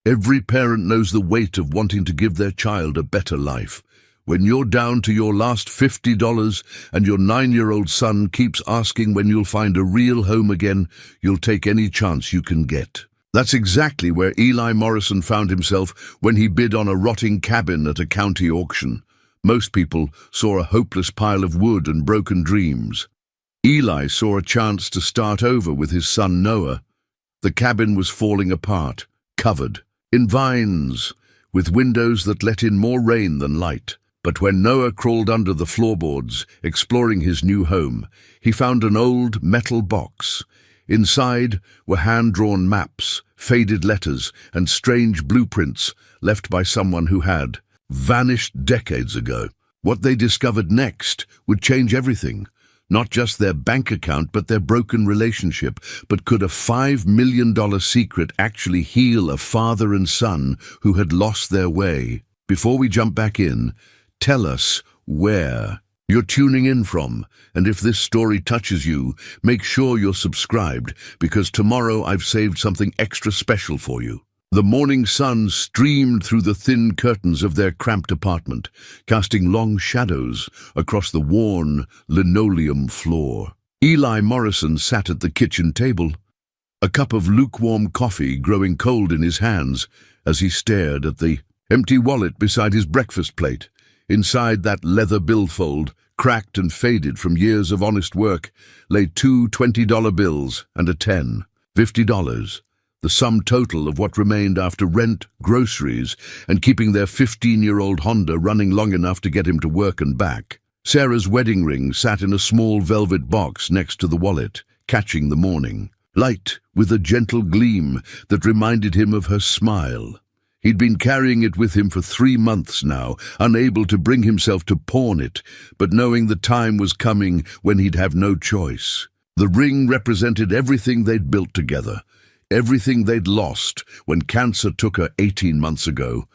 Every parent knows the weight of wanting to give their child a better life. When you're down to your last $50 and your 9-year-old son keeps asking when you'll find a real home again, you'll take any chance you can get. That's exactly where Eli Morrison found himself when he bid on a rotting cabin at a county auction. Most people saw a hopeless pile of wood and broken dreams. Eli saw a chance to start over with his son Noah. The cabin was falling apart, covered in vines, with windows that let in more rain than light. But when Noah crawled under the floorboards, exploring his new home, he found an old metal box. Inside were hand-drawn maps, faded letters, and strange blueprints left by someone who had vanished decades ago. What they discovered next would change everything. Not just their bank account, but their broken relationship. But could a $5 million secret actually heal a father and son who had lost their way? Before we jump back in, tell us where you're tuning in from, and if this story touches you, make sure you're subscribed, because tomorrow I've saved something extra special for you. The morning sun streamed through the thin curtains of their cramped apartment, casting long shadows across the worn linoleum floor. Eli Morrison sat at the kitchen table, a cup of lukewarm coffee growing cold in his hands as he stared at the empty wallet beside his breakfast plate. Inside that leather billfold, cracked and faded from years of honest work, lay two $20 bills and a $10, $50. The sum total of what remained after rent, groceries, and keeping their 15-year-old Honda running long enough to get him to work and back. Sarah's wedding ring sat in a small velvet box next to the wallet, catching the morning light with a gentle gleam that reminded him of her smile. He'd been carrying it with him for 3 months now, unable to bring himself to pawn it, but knowing the time was coming when he'd have no choice. The ring represented everything they'd built together, everything they'd lost when cancer took her 18 months ago,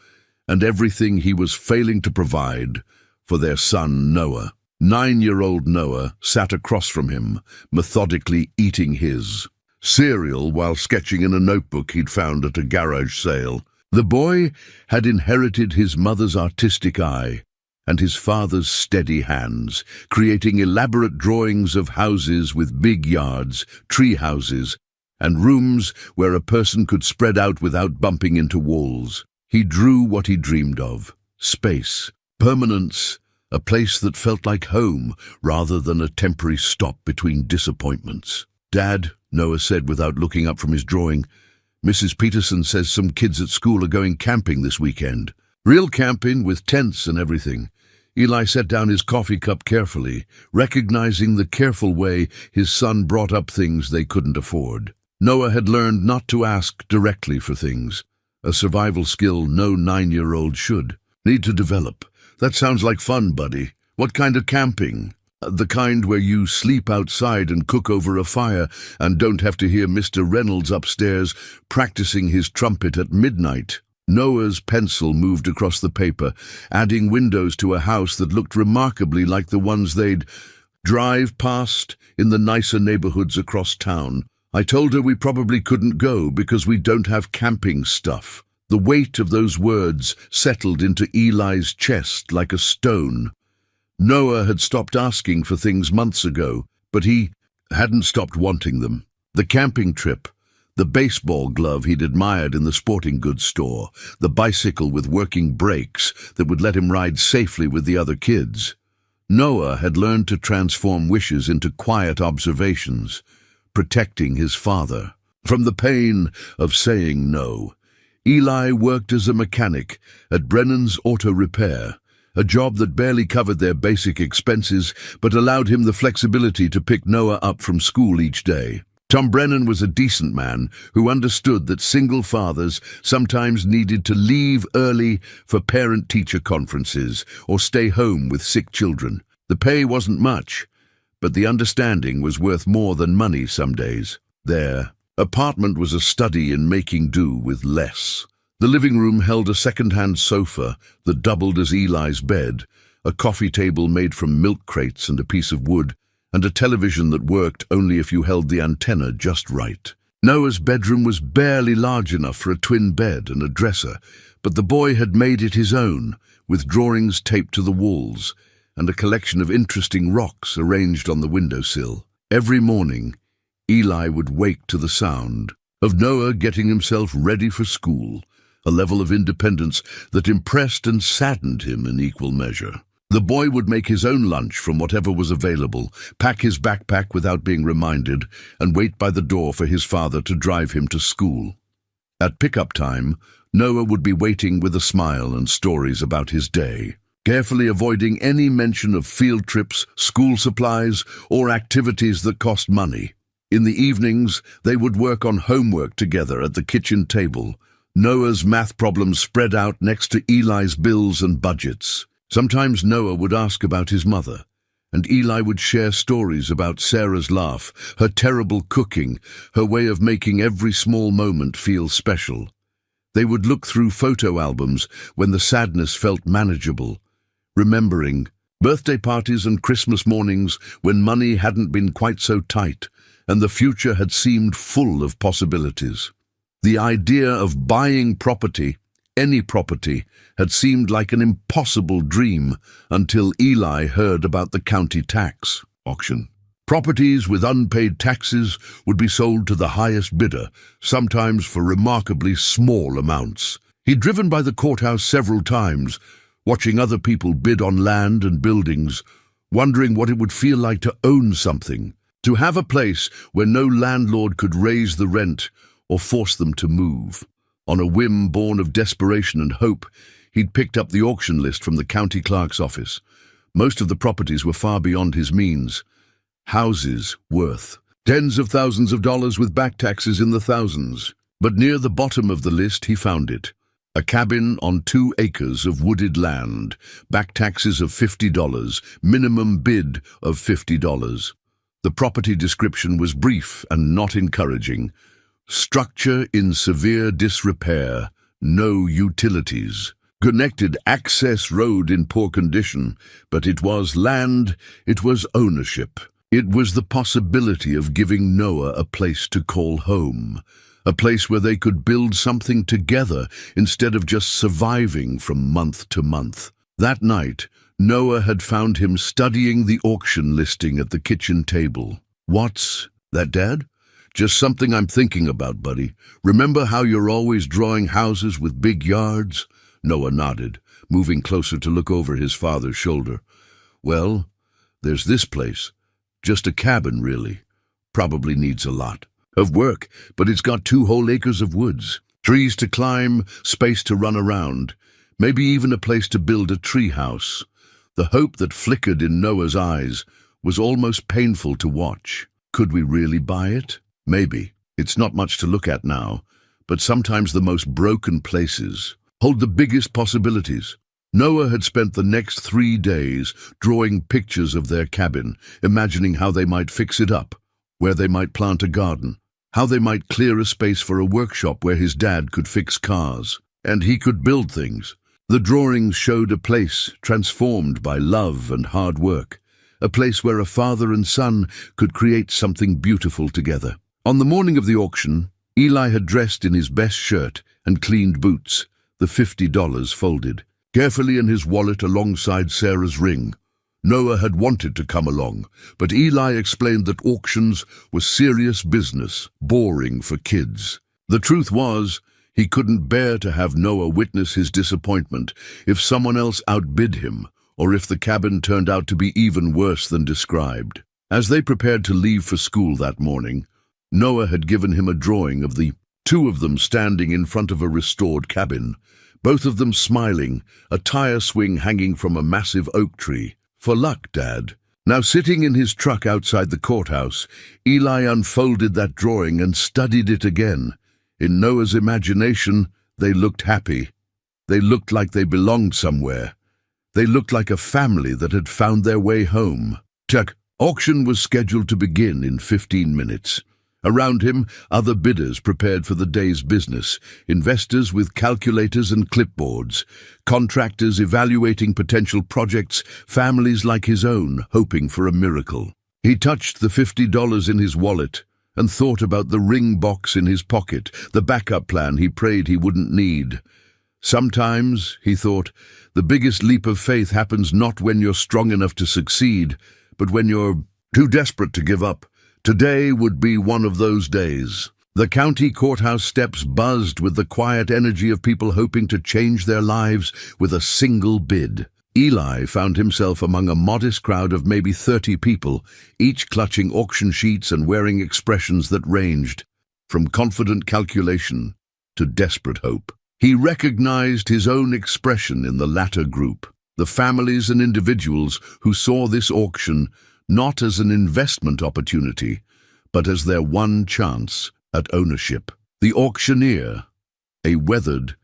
and everything he was failing to provide for their son Noah. 9-year-old Noah sat across from him, methodically eating his cereal while sketching in a notebook he'd found at a garage sale. The boy had inherited his mother's artistic eye and his father's steady hands, creating elaborate drawings of houses with big yards, tree houses, and rooms where a person could spread out without bumping into walls. He drew what he dreamed of: space, permanence, a place that felt like home rather than a temporary stop between disappointments. "Dad," Noah said without looking up from his drawing, "Mrs. Peterson says some kids at school are going camping this weekend." "Real camping with tents and everything." Eli set down his coffee cup carefully, recognizing the careful way his son brought up things they couldn't afford. Noah had learned not to ask directly for things, a survival skill no 9-year-old should. "Need to develop. That sounds like fun, buddy. What kind of camping?" "The kind where you sleep outside and cook over a fire and don't have to hear Mr. Reynolds upstairs practicing his trumpet at midnight." Noah's pencil moved across the paper, adding windows to a house that looked remarkably like the ones they'd drive past in the nicer neighborhoods across town. "I told her we probably couldn't go because we don't have camping stuff." The weight of those words settled into Eli's chest like a stone. Noah had stopped asking for things months ago, but he hadn't stopped wanting them. The camping trip, the baseball glove he'd admired in the sporting goods store, the bicycle with working brakes that would let him ride safely with the other kids. Noah had learned to transform wishes into quiet observations, protecting his father from the pain of saying no. Eli worked as a mechanic at Brennan's Auto Repair, a job that barely covered their basic expenses but allowed him the flexibility to pick Noah up from school each day. Tom Brennan was a decent man who understood that single fathers sometimes needed to leave early for parent-teacher conferences or stay home with sick children. The pay wasn't much, but the understanding was worth more than money some days. Their apartment was a study in making do with less. The living room held a second-hand sofa that doubled as Eli's bed, a coffee table made from milk crates and a piece of wood, and a television that worked only if you held the antenna just right. Noah's bedroom was barely large enough for a twin bed and a dresser, but the boy had made it his own, with drawings taped to the walls and a collection of interesting rocks arranged on the windowsill. Every morning, Eli would wake to the sound of Noah getting himself ready for school, a level of independence that impressed and saddened him in equal measure. The boy would make his own lunch from whatever was available, pack his backpack without being reminded, and wait by the door for his father to drive him to school. At pickup time, Noah would be waiting with a smile and stories about his day, carefully avoiding any mention of field trips, school supplies, or activities that cost money. In the evenings, they would work on homework together at the kitchen table, Noah's math problems spread out next to Eli's bills and budgets. Sometimes Noah would ask about his mother, and Eli would share stories about Sarah's laugh, her terrible cooking, her way of making every small moment feel special. They would look through photo albums when the sadness felt manageable, remembering birthday parties and Christmas mornings when money hadn't been quite so tight and the future had seemed full of possibilities. The idea of buying property, any property, had seemed like an impossible dream until Eli heard about the county tax auction. Properties with unpaid taxes would be sold to the highest bidder, sometimes for remarkably small amounts. He'd driven by the courthouse several times, watching other people bid on land and buildings, wondering what it would feel like to own something, to have a place where no landlord could raise the rent or force them to move. On a whim born of desperation and hope, he'd picked up the auction list from the county clerk's office. Most of the properties were far beyond his means. Houses worth tens of thousands of dollars with back taxes in the thousands. But near the bottom of the list he found it. A cabin on 2 acres of wooded land, back taxes of $50, minimum bid of $50. The property description was brief and not encouraging. Structure in severe disrepair, no utilities. Connected access road in poor condition, but it was land, it was ownership. It was the possibility of giving Noah a place to call home, a place where they could build something together instead of just surviving from month to month. That night, Noah had found him studying the auction listing at the kitchen table. "What's that, Dad?" "Just something I'm thinking about, buddy. Remember how you're always drawing houses with big yards?" Noah nodded, moving closer to look over his father's shoulder. "Well, there's this place. Just a cabin, really. Probably needs a lot of work, but it's got 2 whole acres of woods, trees to climb, space to run around, maybe even a place to build a tree house." The hope that flickered in Noah's eyes was almost painful to watch. Could we really buy it? Maybe. It's not much to look at now, but sometimes the most broken places hold the biggest possibilities. Noah had spent the next 3 days drawing pictures of their cabin, imagining how they might fix it up, where they might plant a garden, how they might clear a space for a workshop where his dad could fix cars, and he could build things. The drawings showed a place transformed by love and hard work, a place where a father and son could create something beautiful together. On the morning of the auction, Eli had dressed in his best shirt and cleaned boots, the $50 folded, carefully in his wallet alongside Sarah's ring. Noah had wanted to come along, but Eli explained that auctions were serious business, boring for kids. The truth was, he couldn't bear to have Noah witness his disappointment if someone else outbid him, or if the cabin turned out to be even worse than described. As they prepared to leave for school that morning, Noah had given him a drawing of the 2 of them standing in front of a restored cabin, both of them smiling, a tire swing hanging from a massive oak tree. "For luck, Dad." Now sitting in his truck outside the courthouse, Eli unfolded that drawing and studied it again. In Noah's imagination, they looked happy. They looked like they belonged somewhere. They looked like a family that had found their way home. The auction was scheduled to begin in 15 minutes. Around him, other bidders prepared for the day's business, investors with calculators and clipboards, contractors evaluating potential projects, families like his own hoping for a miracle. He touched the $50 in his wallet, and thought about the ring box in his pocket, the backup plan he prayed he wouldn't need. Sometimes, he thought, the biggest leap of faith happens not when you're strong enough to succeed, but when you're too desperate to give up. Today would be one of those days. The county courthouse steps buzzed with the quiet energy of people hoping to change their lives with a single bid. Eli found himself among a modest crowd of maybe 30 people, each clutching auction sheets and wearing expressions that ranged from confident calculation to desperate hope. He recognized his own expression in the latter group, the families and individuals who saw this auction not as an investment opportunity, but as their one chance at ownership. The auctioneer, a weathered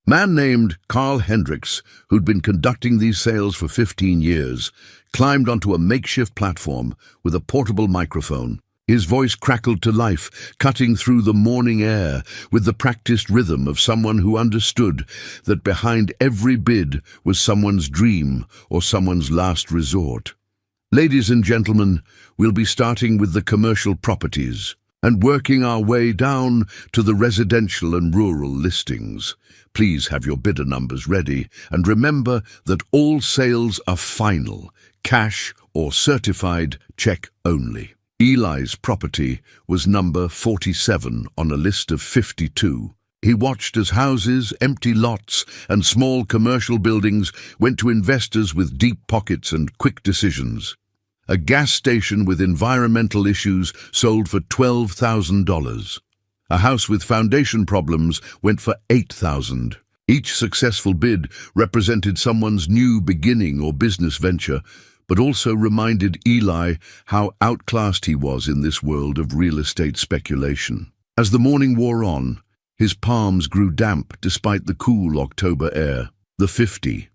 man named Carl Hendricks, who'd been conducting these sales for 15 years, climbed onto a makeshift platform with a portable microphone. His voice crackled to life, cutting through the morning air with the practiced rhythm of someone who understood that behind every bid was someone's dream or someone's last resort. Ladies and gentlemen, we'll be starting with the commercial properties and working our way down to the residential and rural listings. Please have your bidder numbers ready, and remember that all sales are final, cash or certified check only. Eli's property was number 47 on a list of 52. He watched as houses, empty lots, and small commercial buildings went to investors with deep pockets and quick decisions. A gas station with environmental issues sold for $12,000. A house with foundation problems went for $8,000. Each successful bid represented someone's new beginning or business venture, but also reminded Eli how outclassed he was in this world of real estate speculation. As the morning wore on, his palms grew damp despite the cool October air. The $50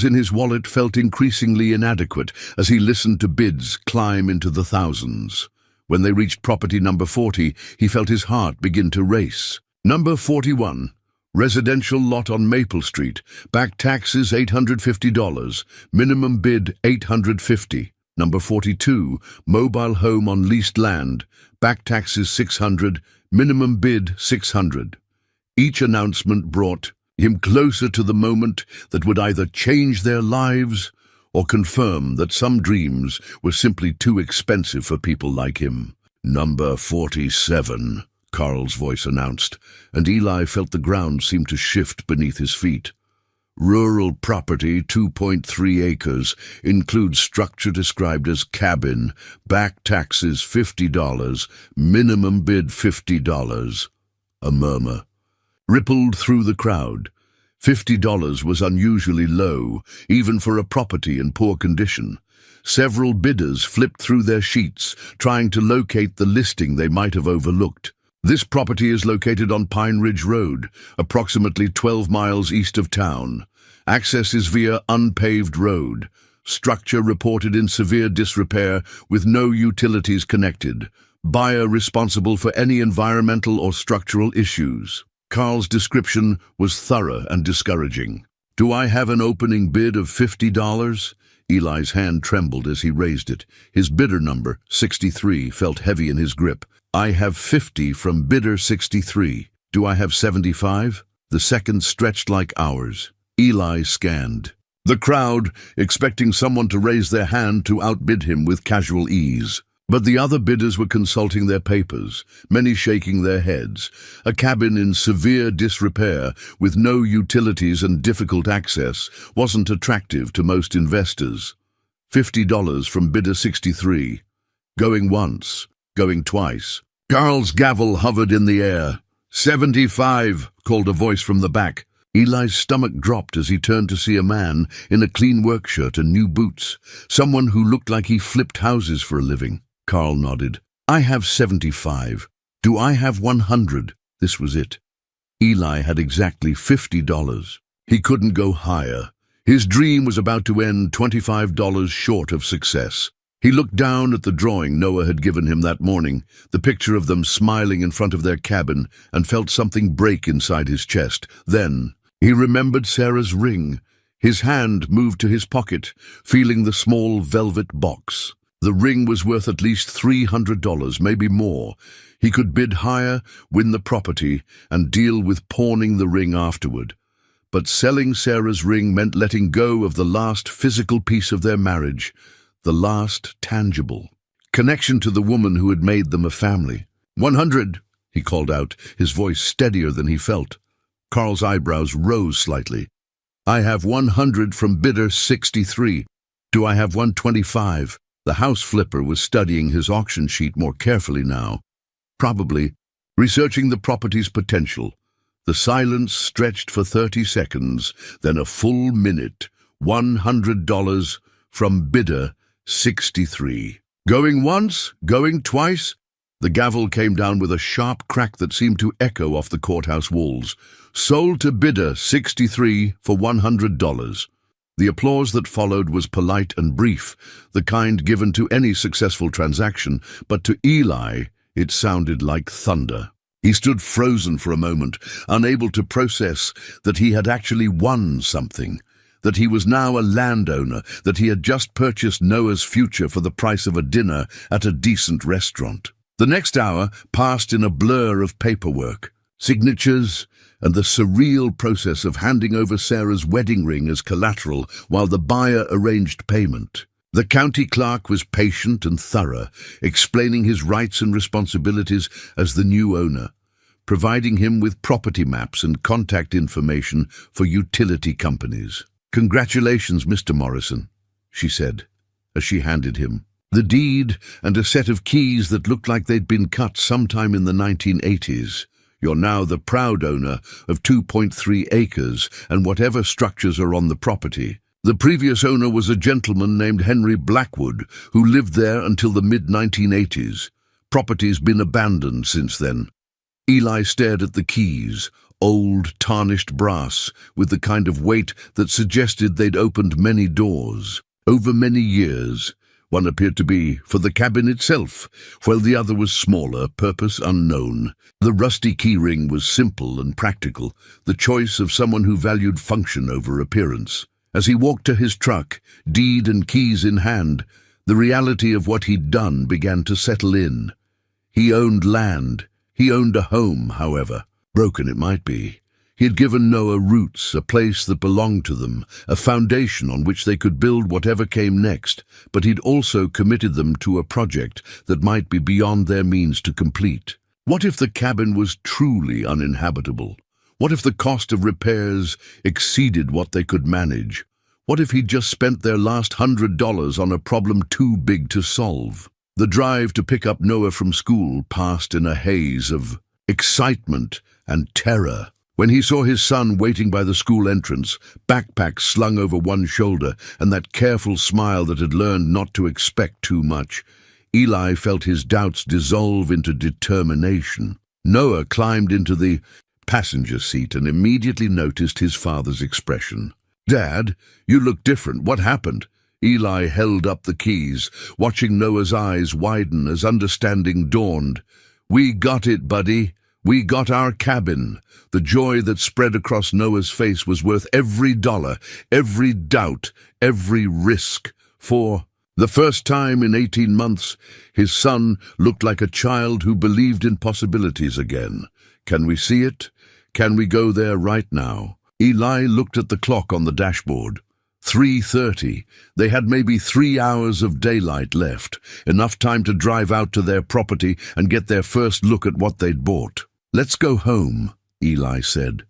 in his wallet felt increasingly inadequate as he listened to bids climb into the thousands. When they reached property number 40, he felt his heart begin to race. Number 41, residential lot on Maple Street, back taxes $850, minimum bid $850. Number 42, mobile home on leased land, back taxes $600, minimum bid $600. Each announcement brought him closer to the moment that would either change their lives or confirm that some dreams were simply too expensive for people like him. Number 47, Carl's voice announced, and Eli felt the ground seem to shift beneath his feet. Rural property, 2.3 acres, includes structure described as cabin, back taxes $50, minimum bid $50. A murmur rippled through the crowd. $50 was unusually low, even for a property in poor condition. Several bidders flipped through their sheets, trying to locate the listing they might have overlooked. This property is located on Pine Ridge Road, approximately 12 miles east of town. Access is via unpaved road. Structure reported in severe disrepair with no utilities connected. Buyer responsible for any environmental or structural issues. Carl's description was thorough and discouraging. Do I have an opening bid of $50? Eli's hand trembled as he raised it. His bidder number, 63, felt heavy in his grip. I have 50 from bidder 63. Do I have 75? The seconds stretched like hours. Eli scanned the crowd, expecting someone to raise their hand to outbid him with casual ease. But the other bidders were consulting their papers, many shaking their heads. A cabin in severe disrepair, with no utilities and difficult access, wasn't attractive to most investors. $50 from bidder 63. Going once, going twice. Carl's gavel hovered in the air. 75, called a voice from the back. Eli's stomach dropped as he turned to see a man in a clean work shirt and new boots, someone who looked like he flipped houses for a living. Carl nodded. I have 75. Do I have 100? This was it. Eli had exactly $50. He couldn't go higher. His dream was about to end $25 short of success. He looked down at the drawing Noah had given him that morning, the picture of them smiling in front of their cabin, and felt something break inside his chest. Then he remembered Sarah's ring. His hand moved to his pocket, feeling the small velvet box. The ring was worth at least $300, maybe more. He could bid higher, win the property, and deal with pawning the ring afterward. But selling Sarah's ring meant letting go of the last physical piece of their marriage, the last tangible connection to the woman who had made them a family. 100, he called out, his voice steadier than he felt. Carl's eyebrows rose slightly. I have 100 from bidder 63. Do I have 125? The house flipper was studying his auction sheet more carefully now. Probably, researching the property's potential. The silence stretched for 30 seconds, then a full minute. $100 from bidder 63. Going once? Going twice? The gavel came down with a sharp crack that seemed to echo off the courthouse walls. Sold to bidder 63 for $100. The applause that followed was polite and brief, the kind given to any successful transaction, but to Eli it sounded like thunder. He stood frozen for a moment, unable to process that he had actually won something, that he was now a landowner, that he had just purchased Noah's future for the price of a dinner at a decent restaurant. The next hour passed in a blur of paperwork, signatures, and the surreal process of handing over Sarah's wedding ring as collateral while the buyer arranged payment. The county clerk was patient and thorough, explaining his rights and responsibilities as the new owner, providing him with property maps and contact information for utility companies. Congratulations, Mr. Morrison, she said, as she handed him the deed and a set of keys that looked like they'd been cut sometime in the 1980s. You're now the proud owner of 2.3 acres and whatever structures are on the property. The previous owner was a gentleman named Henry Blackwood, who lived there until the mid-1980s. Property's been abandoned since then. Eli stared at the keys, old, tarnished brass, with the kind of weight that suggested they'd opened many doors. Over many years, one appeared to be for the cabin itself, while the other was smaller, purpose unknown. The rusty keyring was simple and practical, the choice of someone who valued function over appearance. As he walked to his truck, deed and keys in hand, the reality of what he'd done began to settle in. He owned land. He owned a home, however. Broken it might be. He had given Noah roots, a place that belonged to them, a foundation on which they could build whatever came next, but he'd also committed them to a project that might be beyond their means to complete. What if the cabin was truly uninhabitable? What if the cost of repairs exceeded what they could manage? What if he'd just spent their last $100 on a problem too big to solve? The drive to pick up Noah from school passed in a haze of excitement and terror. When he saw his son waiting by the school entrance, backpack slung over one shoulder, and that careful smile that had learned not to expect too much, Eli felt his doubts dissolve into determination. Noah climbed into the passenger seat and immediately noticed his father's expression. "Dad, you look different. What happened?" Eli held up the keys, watching Noah's eyes widen as understanding dawned. "We got it, buddy. We got our cabin." The joy that spread across Noah's face was worth every dollar, every doubt, every risk. For the first time in 18 months, his son looked like a child who believed in possibilities again. Can we see it? Can we go there right now? Eli looked at the clock on the dashboard. 3:30. They had maybe 3 hours of daylight left, enough time to drive out to their property and get their first look at what they'd bought. "Let's go home," Eli said.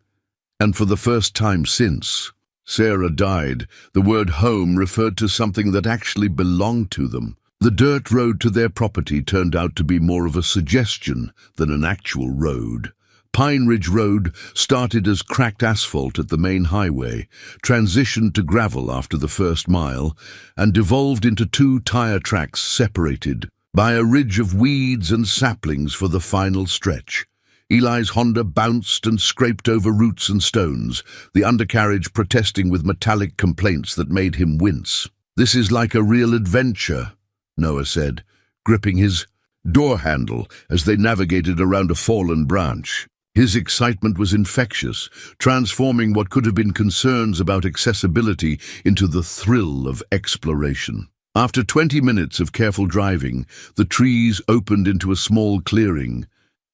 And for the first time since Sarah died, the word home referred to something that actually belonged to them. The dirt road to their property turned out to be more of a suggestion than an actual road. Pine Ridge Road started as cracked asphalt at the main highway, transitioned to gravel after the first mile, and devolved into 2 tire tracks separated by a ridge of weeds and saplings for the final stretch. Eli's Honda bounced and scraped over roots and stones, the undercarriage protesting with metallic complaints that made him wince. "This is like a real adventure," Noah said, gripping his door handle as they navigated around a fallen branch. His excitement was infectious, transforming what could have been concerns about accessibility into the thrill of exploration. After 20 minutes of careful driving, the trees opened into a small clearing,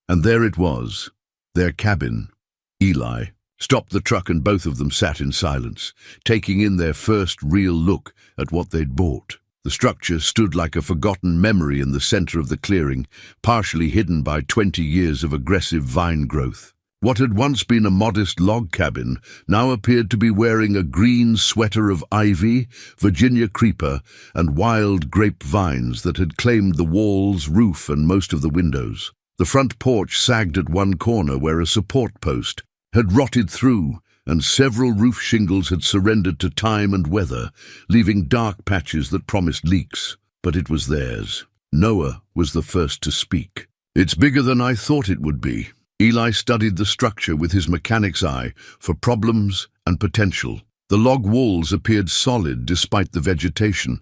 and there it was, their cabin. Eli stopped the truck and both of them sat in silence, taking in their first real look at what they'd bought. The structure stood like a forgotten memory in the center of the clearing, partially hidden by 20 years of aggressive vine growth. What had once been a modest log cabin now appeared to be wearing a green sweater of ivy, Virginia creeper, and wild grape vines that had claimed the walls, roof, and most of the windows. The front porch sagged at one corner where a support post had rotted through, and several roof shingles had surrendered to time and weather, leaving dark patches that promised leaks. But it was theirs. Noah was the first to speak. "It's bigger than I thought it would be." Eli studied the structure with his mechanic's eye for problems and potential. The log walls appeared solid despite the vegetation,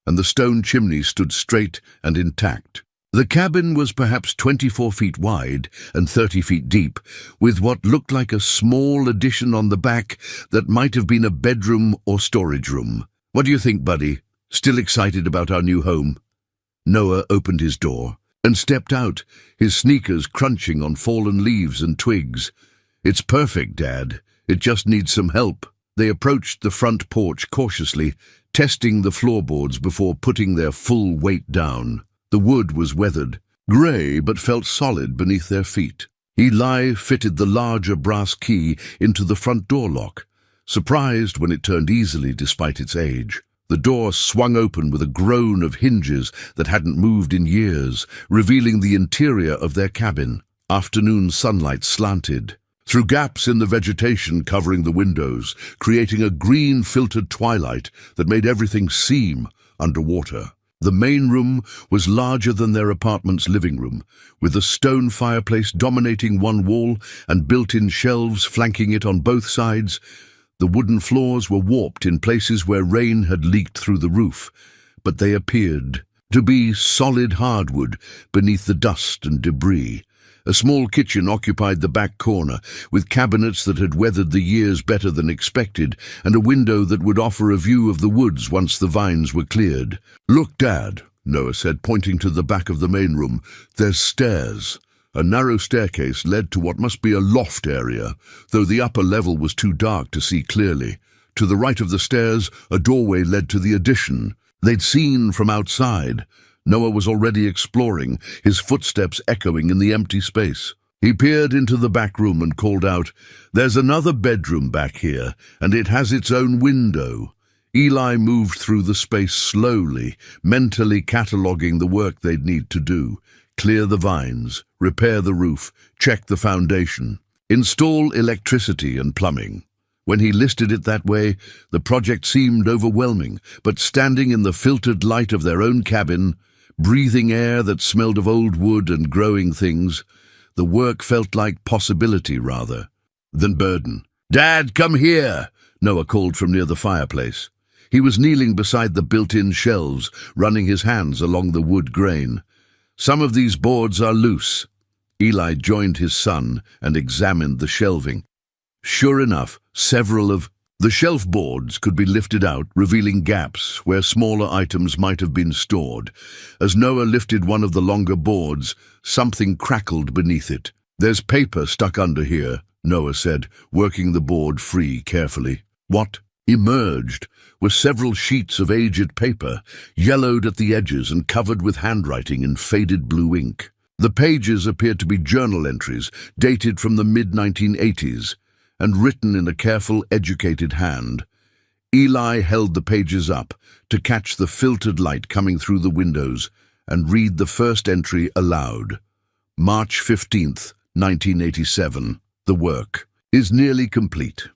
and the stone chimney stood straight and intact. The cabin was perhaps 24 feet wide and 30 feet deep, with what looked like a small addition on the back that might have been a bedroom or storage room. "What do you think, buddy? Still excited about our new home?" Noah opened his door and stepped out, his sneakers crunching on fallen leaves and twigs. "It's perfect, Dad. It just needs some help." They approached the front porch cautiously, testing the floorboards before putting their full weight down. The wood was weathered, grey but felt solid beneath their feet. Eli fitted the larger brass key into the front door lock, surprised when it turned easily despite its age. The door swung open with a groan of hinges that hadn't moved in years, revealing the interior of their cabin. Afternoon sunlight slanted through gaps in the vegetation covering the windows, creating a green-filtered twilight that made everything seem underwater. The main room was larger than their apartment's living room, with a stone fireplace dominating one wall and built-in shelves flanking it on both sides. The wooden floors were warped in places where rain had leaked through the roof, but they appeared to be solid hardwood beneath the dust and debris. A small kitchen occupied the back corner, with cabinets that had weathered the years better than expected, and a window that would offer a view of the woods once the vines were cleared. "Look, Dad," Noah said, pointing to the back of the main room. "There's stairs." A narrow staircase led to what must be a loft area, though the upper level was too dark to see clearly. To the right of the stairs, a doorway led to the addition they'd seen from outside. Noah was already exploring, his footsteps echoing in the empty space. He peered into the back room and called out, "There's another bedroom back here, and it has its own window." Eli moved through the space slowly, mentally cataloguing the work they'd need to do. Clear the vines, repair the roof, check the foundation, install electricity and plumbing. When he listed it that way, the project seemed overwhelming, but standing in the filtered light of their own cabin, breathing air that smelled of old wood and growing things, the work felt like possibility rather than burden. "Dad, come here," Noah called from near the fireplace. He was kneeling beside the built-in shelves, running his hands along the wood grain. "Some of these boards are loose." Eli joined his son and examined the shelving. Sure enough, several of the shelf boards could be lifted out, revealing gaps where smaller items might have been stored. As Noah lifted one of the longer boards, something crackled beneath it. "There's paper stuck under here," Noah said, working the board free carefully. What emerged were several sheets of aged paper, yellowed at the edges and covered with handwriting in faded blue ink. The pages appeared to be journal entries dated from the mid-1980s, and written in a careful, educated hand. Eli held the pages up to catch the filtered light coming through the windows and read the first entry aloud. March 15th, 1987. The work is nearly complete.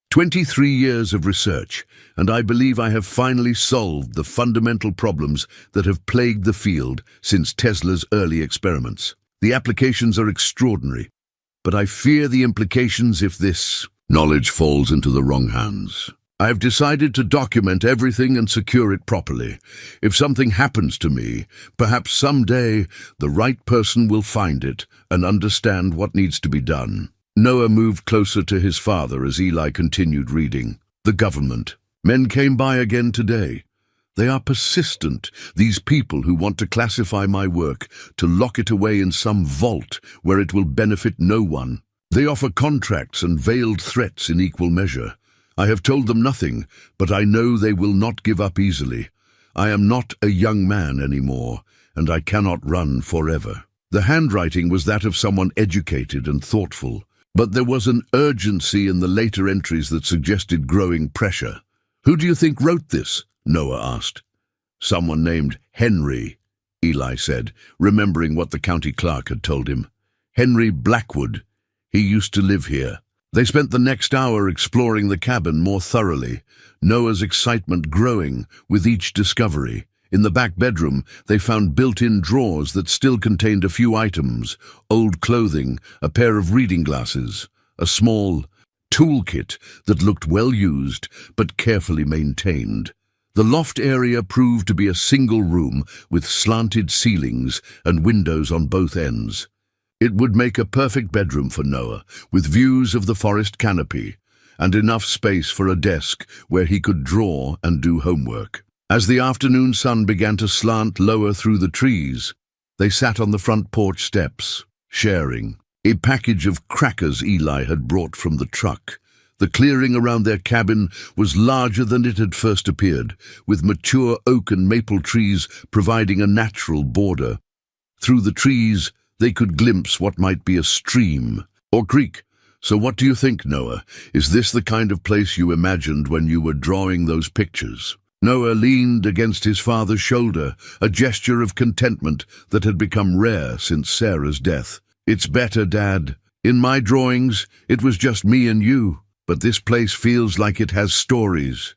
23 years of research, and I believe I have finally solved the fundamental problems that have plagued the field since Tesla's early experiments. The applications are extraordinary, but I fear the implications if this knowledge falls into the wrong hands. I have decided to document everything and secure it properly. If something happens to me, perhaps someday the right person will find it and understand what needs to be done. Noah moved closer to his father as Eli continued reading. The government. Men came by again today. They are persistent, these people who want to classify my work, to lock it away in some vault where it will benefit no one. They offer contracts and veiled threats in equal measure. I have told them nothing, but I know they will not give up easily. I am not a young man anymore, and I cannot run forever. The handwriting was that of someone educated and thoughtful, but there was an urgency in the later entries that suggested growing pressure. "Who do you think wrote this?" Noah asked. "Someone named Henry," Eli said, remembering what the county clerk had told him. "Henry Blackwood. He used to live here." They spent the next hour exploring the cabin more thoroughly, Noah's excitement growing with each discovery. In the back bedroom, they found built-in drawers that still contained a few items: old clothing, a pair of reading glasses, a small toolkit that looked well used but carefully maintained. The loft area proved to be a single room with slanted ceilings and windows on both ends. It would make a perfect bedroom for Noah, with views of the forest canopy, and enough space for a desk where he could draw and do homework. As the afternoon sun began to slant lower through the trees, they sat on the front porch steps, sharing a package of crackers Eli had brought from the truck. The clearing around their cabin was larger than it had first appeared, with mature oak and maple trees providing a natural border. Through the trees, they could glimpse what might be a stream or creek. "So what do you think, Noah? Is this the kind of place you imagined when you were drawing those pictures?" Noah leaned against his father's shoulder, a gesture of contentment that had become rare since Sarah's death. "It's better, Dad. In my drawings, it was just me and you, but this place feels like it has stories,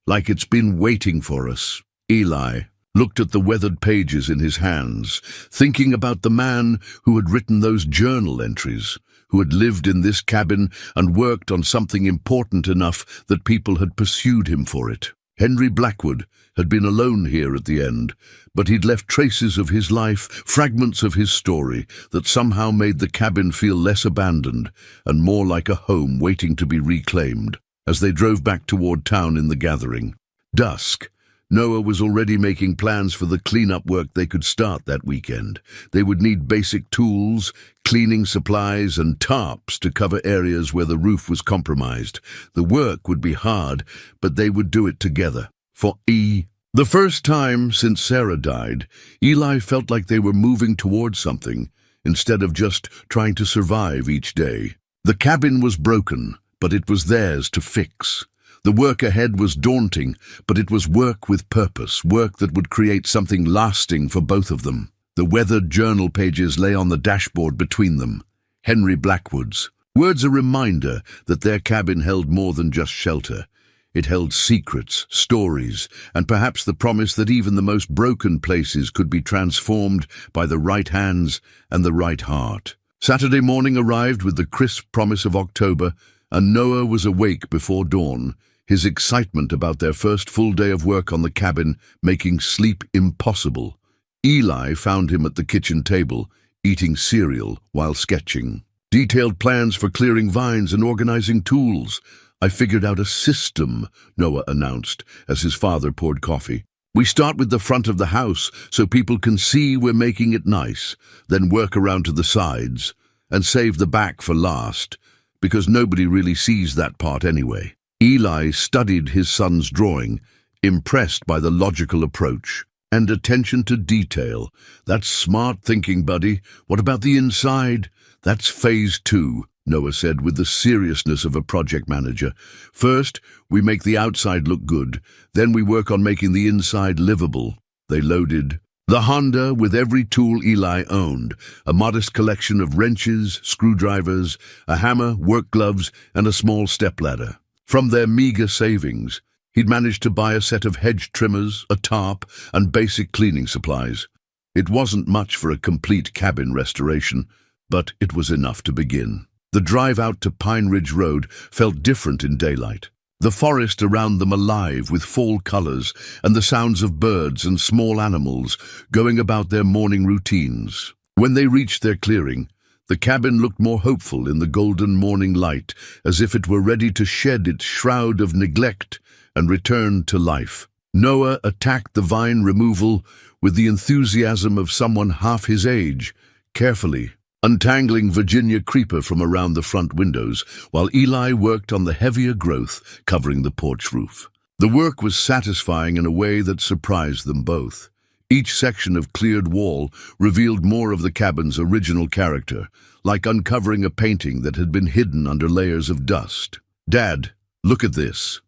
like it's been waiting for us." Eli looked at the weathered pages in his hands, thinking about the man who had written those journal entries, who had lived in this cabin and worked on something important enough that people had pursued him for it. Henry Blackwood had been alone here at the end, but he'd left traces of his life, fragments of his story, that somehow made the cabin feel less abandoned and more like a home waiting to be reclaimed. As they drove back toward town in the gathering dusk, Noah was already making plans for the cleanup work they could start that weekend. They would need basic tools, cleaning supplies, and tarps to cover areas where the roof was compromised. The work would be hard, but they would do it together. The first time since Sarah died, Eli felt like they were moving towards something, instead of just trying to survive each day. The cabin was broken, but it was theirs to fix. The work ahead was daunting, but it was work with purpose, work that would create something lasting for both of them. The weathered journal pages lay on the dashboard between them. Henry Blackwood's words, a reminder that their cabin held more than just shelter. It held secrets, stories, and perhaps the promise that even the most broken places could be transformed by the right hands and the right heart. Saturday morning arrived with the crisp promise of October, and Noah was awake before dawn, his excitement about their first full day of work on the cabin making sleep impossible. Eli found him at the kitchen table, eating cereal while sketching. "Detailed plans for clearing vines and organizing tools. I figured out a system," Noah announced as his father poured coffee. "We start with the front of the house so people can see we're making it nice, then work around to the sides, and save the back for last, because nobody really sees that part anyway." Eli studied his son's drawing, impressed by the logical approach and attention to detail. "That's smart thinking, buddy. What about the inside?" "That's phase 2, Noah said with the seriousness of a project manager. "First, we make the outside look good. Then we work on making the inside livable." They loaded the Honda with every tool Eli owned, a modest collection of wrenches, screwdrivers, a hammer, work gloves, and a small stepladder. From their meager savings, he'd managed to buy a set of hedge trimmers, a tarp, and basic cleaning supplies. It wasn't much for a complete cabin restoration, but it was enough to begin. The drive out to Pine Ridge Road felt different in daylight. The forest around them alive with fall colors and the sounds of birds and small animals going about their morning routines. When they reached their clearing, the cabin looked more hopeful in the golden morning light, as if it were ready to shed its shroud of neglect and return to life. Noah attacked the vine removal with the enthusiasm of someone half his age, carefully, untangling Virginia creeper from around the front windows, while Eli worked on the heavier growth covering the porch roof. The work was satisfying in a way that surprised them both. Each section of cleared wall revealed more of the cabin's original character, like uncovering a painting that had been hidden under layers of dust. "Dad, look at this,"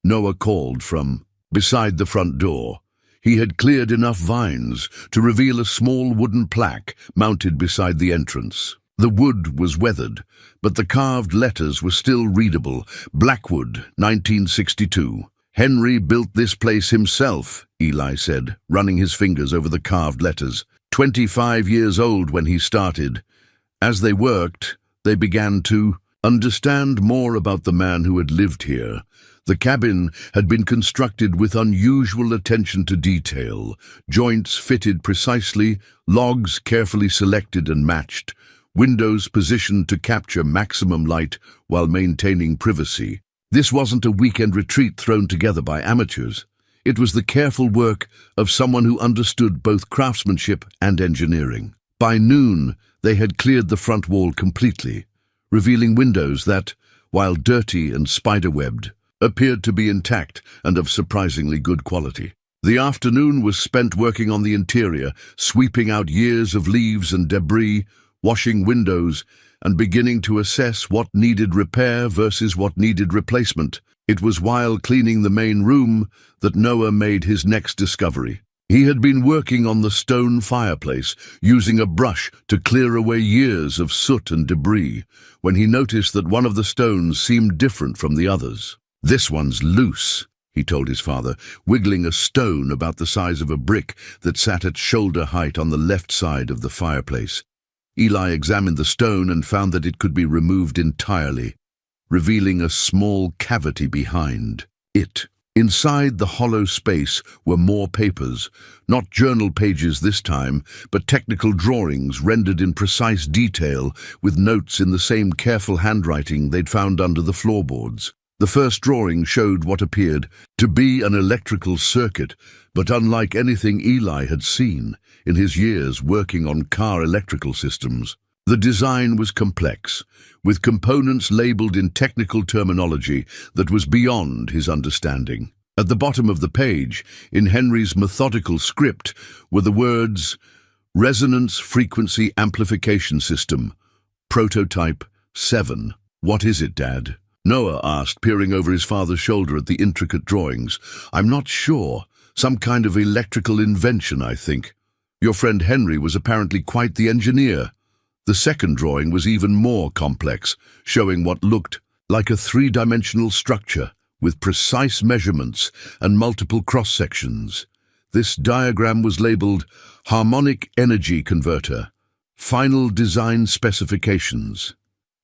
Noah called from beside the front door. He had cleared enough vines to reveal a small wooden plaque mounted beside the entrance. The wood was weathered, but the carved letters were still readable. "Blackwood, 1962. Henry built this place himself," Eli said, running his fingers over the carved letters. 25 years old when he started. As they worked, they began to understand more about the man who had lived here. The cabin had been constructed with unusual attention to detail, joints fitted precisely, logs carefully selected and matched, windows positioned to capture maximum light while maintaining privacy. This wasn't a weekend retreat thrown together by amateurs. It was the careful work of someone who understood both craftsmanship and engineering. By noon, they had cleared the front wall completely, revealing windows that, while dirty and spiderwebbed, appeared to be intact and of surprisingly good quality. The afternoon was spent working on the interior, sweeping out years of leaves and debris, washing windows, and beginning to assess what needed repair versus what needed replacement. It was while cleaning the main room that Noah made his next discovery. He had been working on the stone fireplace, using a brush to clear away years of soot and debris, when he noticed that one of the stones seemed different from the others. "This one's loose," he told his father, wiggling a stone about the size of a brick that sat at shoulder height on the left side of the fireplace. Eli examined the stone and found that it could be removed entirely, revealing a small cavity behind it. Inside the hollow space were more papers, not journal pages this time, but technical drawings rendered in precise detail with notes in the same careful handwriting they'd found under the floorboards. The first drawing showed what appeared to be an electrical circuit, but unlike anything Eli had seen in his years working on car electrical systems. The design was complex, with components labeled in technical terminology that was beyond his understanding. At the bottom of the page, in Henry's methodical script, were the words, "Resonance Frequency Amplification System, Prototype 7. "What is it, Dad?" Noah asked, peering over his father's shoulder at the intricate drawings. "I'm not sure. Some kind of electrical invention, I think. Your friend Henry was apparently quite the engineer." The second drawing was even more complex, showing what looked like a three-dimensional structure with precise measurements and multiple cross-sections. This diagram was labeled Harmonic Energy Converter, Final Design Specifications.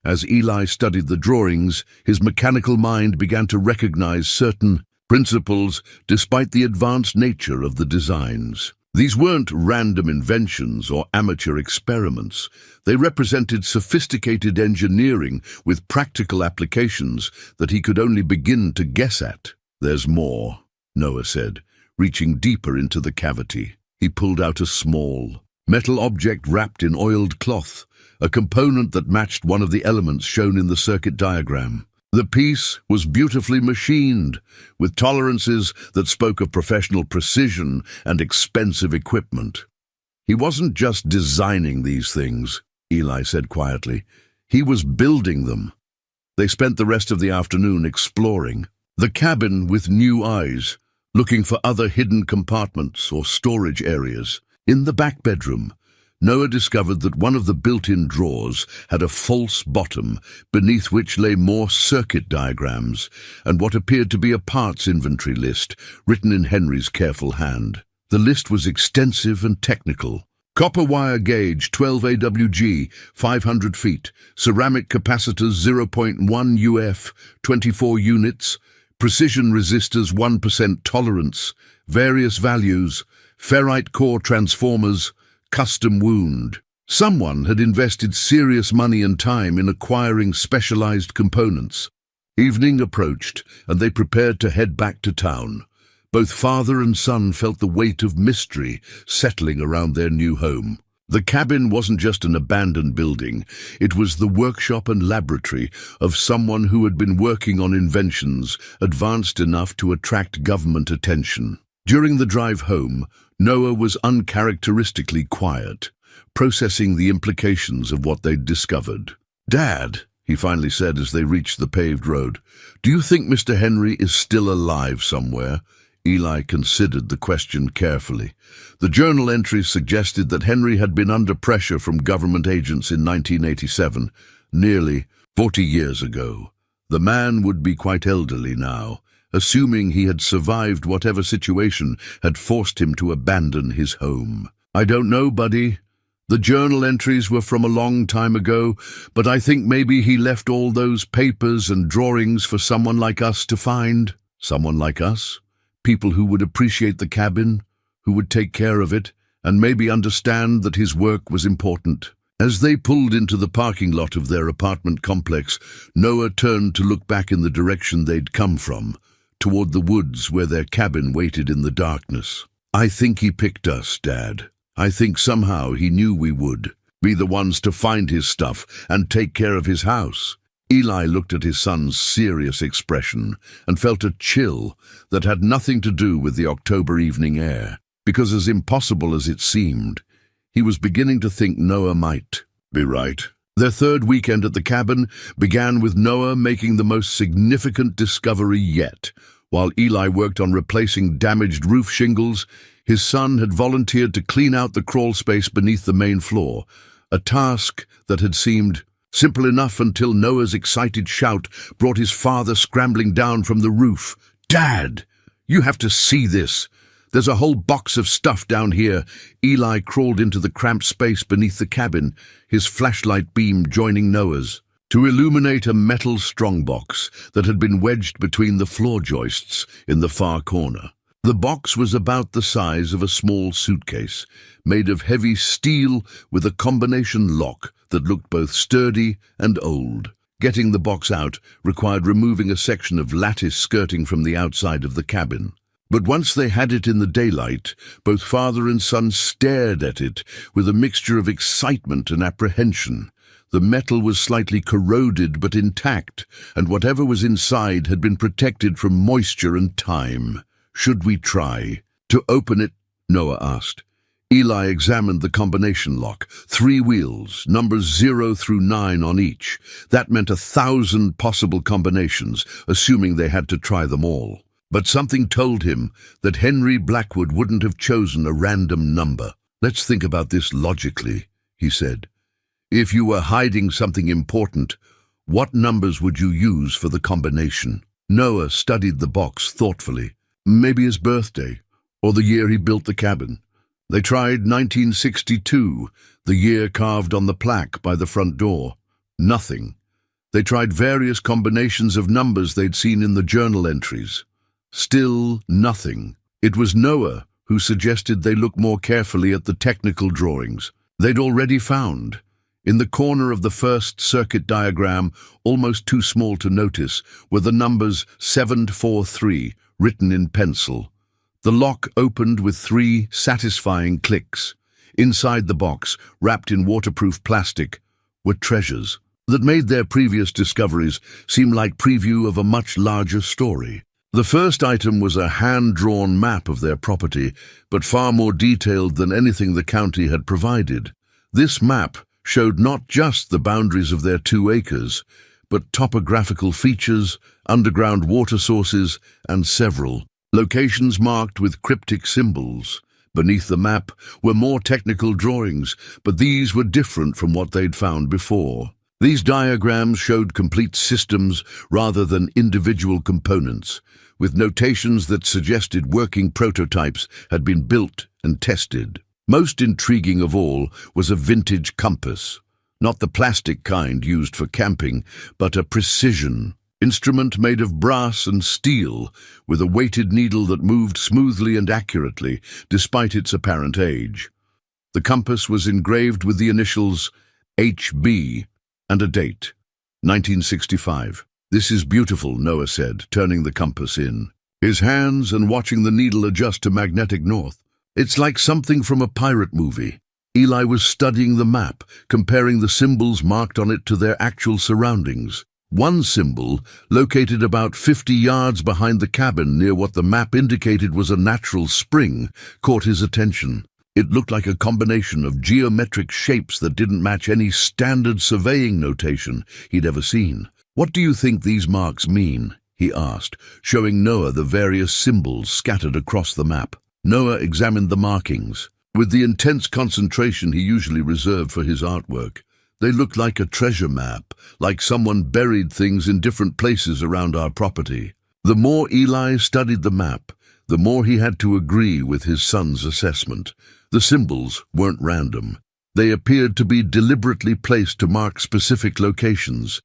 As Eli studied the drawings, his mechanical mind began to recognize certain principles despite the advanced nature of the designs. These weren't random inventions or amateur experiments. They represented sophisticated engineering with practical applications that he could only begin to guess at. "There's more," Noah said, reaching deeper into the cavity. He pulled out a small metal object wrapped in oiled cloth, a component that matched one of the elements shown in the circuit diagram. The piece was beautifully machined, with tolerances that spoke of professional precision and expensive equipment. "He wasn't just designing these things," Eli said quietly. "He was building them." They spent the rest of the afternoon exploring the cabin with new eyes, looking for other hidden compartments or storage areas. In the back bedroom, Noah discovered that one of the built-in drawers had a false bottom, beneath which lay more circuit diagrams and what appeared to be a parts inventory list written in Henry's careful hand. The list was extensive and technical. Copper wire gauge 12 AWG, 500 feet, ceramic capacitors 0.1 UF, 24 units, precision resistors 1% tolerance, various values, ferrite core transformers, custom wound. Someone had invested serious money and time in acquiring specialized components. Evening approached, and they prepared to head back to town. Both father and son felt the weight of mystery settling around their new home. The cabin wasn't just an abandoned building, it was the workshop and laboratory of someone who had been working on inventions advanced enough to attract government attention. During the drive home, Noah was uncharacteristically quiet, processing the implications of what they'd discovered. "Dad," he finally said as they reached the paved road, "do you think Mr. Henry is still alive somewhere?" Eli considered the question carefully. The journal entries suggested that Henry had been under pressure from government agents in 1987, nearly 40 years ago. The man would be quite elderly now, assuming he had survived whatever situation had forced him to abandon his home. "I don't know, buddy. The journal entries were from a long time ago, but I think maybe he left all those papers and drawings for someone like us to find." Someone like us? People who would appreciate the cabin, who would take care of it, and maybe understand that his work was important. As they pulled into the parking lot of their apartment complex, Noah turned to look back in the direction they'd come from, toward the woods where their cabin waited in the darkness. "I think he picked us, Dad. I think somehow he knew we would be the ones to find his stuff and take care of his house." Eli looked at his son's serious expression and felt a chill that had nothing to do with the October evening air, because as impossible as it seemed, he was beginning to think Noah might be right. Their third weekend at the cabin began with Noah making the most significant discovery yet. While Eli worked on replacing damaged roof shingles, his son had volunteered to clean out the crawl space beneath the main floor, a task that had seemed simple enough until Noah's excited shout brought his father scrambling down from the roof. "Dad, you have to see this. There's a whole box of stuff down here." Eli crawled into the cramped space beneath the cabin, his flashlight beam joining Noah's, to illuminate a metal strongbox that had been wedged between the floor joists in the far corner. The box was about the size of a small suitcase, made of heavy steel with a combination lock that looked both sturdy and old. Getting the box out required removing a section of lattice skirting from the outside of the cabin. But once they had it in the daylight, both father and son stared at it with a mixture of excitement and apprehension. The metal was slightly corroded but intact, and whatever was inside had been protected from moisture and time. "Should we try to open it?" Noah asked. Eli examined the combination lock. 3 wheels, numbers 0 through 9 on each. That meant 1,000 possible combinations, assuming they had to try them all. But something told him that Henry Blackwood wouldn't have chosen a random number. "Let's think about this logically," he said. "If you were hiding something important, what numbers would you use for the combination?" Noah studied the box thoughtfully. "Maybe his birthday, or the year he built the cabin." They tried 1962, the year carved on the plaque by the front door. Nothing. They tried various combinations of numbers they'd seen in the journal entries. Still nothing. It was Noah who suggested they look more carefully at the technical drawings they'd already found. In the corner of the first circuit diagram, almost too small to notice, were the numbers 743 written in pencil. The lock opened with 3 satisfying clicks. Inside the box, wrapped in waterproof plastic, were treasures that made their previous discoveries seem like preview of a much larger story. The first item was a hand-drawn map of their property, but far more detailed than anything the county had provided. This map showed not just the boundaries of their 2 acres, but topographical features, underground water sources, and several locations marked with cryptic symbols. Beneath the map were more technical drawings, but these were different from what they'd found before. These diagrams showed complete systems rather than individual components, with notations that suggested working prototypes had been built and tested. Most intriguing of all was a vintage compass, not the plastic kind used for camping, but a precision instrument made of brass and steel, with a weighted needle that moved smoothly and accurately, despite its apparent age. The compass was engraved with the initials HB and a date, 1965. "This is beautiful," Noah said, turning the compass in. his hands and watching the needle adjust to magnetic north. It's like something from a pirate movie. Eli was studying the map, comparing the symbols marked on it to their actual surroundings. One symbol, located about 50 yards behind the cabin near what the map indicated was a natural spring, caught his attention. It looked like a combination of geometric shapes that didn't match any standard surveying notation he'd ever seen. "What do you think these marks mean?" he asked, showing Noah the various symbols scattered across the map. Noah examined the markings. With the intense concentration he usually reserved for his artwork, they looked like a treasure map, like someone buried things in different places around our property. The more Eli studied the map, the more he had to agree with his son's assessment. The symbols weren't random. They appeared to be deliberately placed to mark specific locations,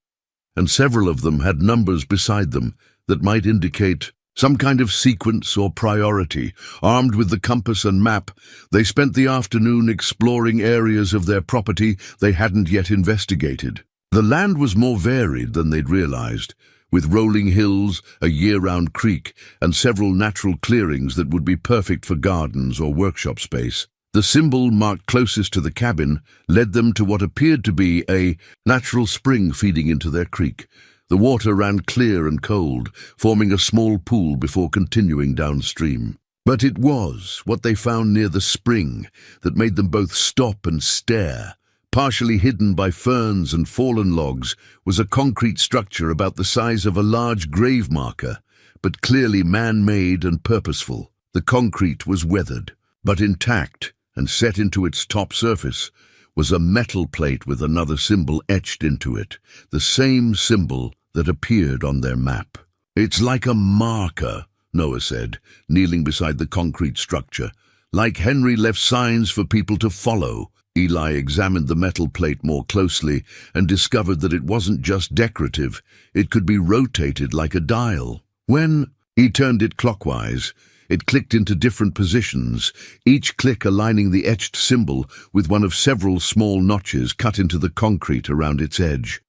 and several of them had numbers beside them that might indicate some kind of sequence or priority. Armed with the compass and map, they spent the afternoon exploring areas of their property they hadn't yet investigated. The land was more varied than they'd realized, with rolling hills, a year-round creek, and several natural clearings that would be perfect for gardens or workshop space. The symbol marked closest to the cabin led them to what appeared to be a natural spring feeding into their creek. The water ran clear and cold, forming a small pool before continuing downstream. But it was what they found near the spring that made them both stop and stare. Partially hidden by ferns and fallen logs was a concrete structure about the size of a large grave marker, but clearly man-made and purposeful. The concrete was weathered, but intact, and set into its top surface was a metal plate with another symbol etched into it, the same symbol that appeared on their map. "It's like a marker," Noah said, kneeling beside the concrete structure. "Like Henry left signs for people to follow." Eli examined the metal plate more closely and discovered that it wasn't just decorative. It could be rotated like a dial. When he turned it clockwise, it clicked into different positions, each click aligning the etched symbol with one of several small notches cut into the concrete around its edge.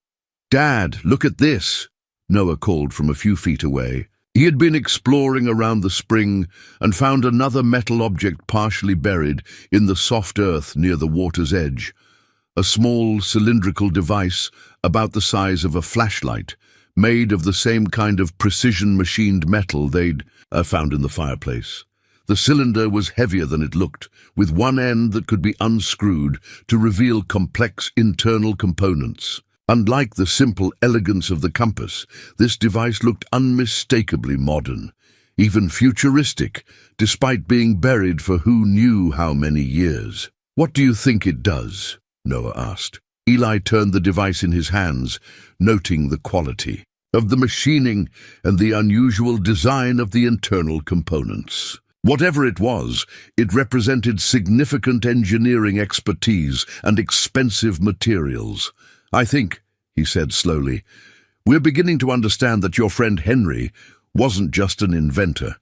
"Dad, look at this," Noah called from a few feet away. He had been exploring around the spring and found another metal object partially buried in the soft earth near the water's edge. A small cylindrical device about the size of a flashlight, made of the same kind of precision-machined metal they'd found in the fireplace. The cylinder was heavier than it looked, with one end that could be unscrewed to reveal complex internal components. Unlike the simple elegance of the compass, this device looked unmistakably modern, even futuristic, despite being buried for who knew how many years. "What do you think it does?" Noah asked. Eli turned the device in his hands, noting the quality of the machining and the unusual design of the internal components. Whatever it was, it represented significant engineering expertise and expensive materials. "I think," he said slowly, "we're beginning to understand that your friend Henry wasn't just an inventor.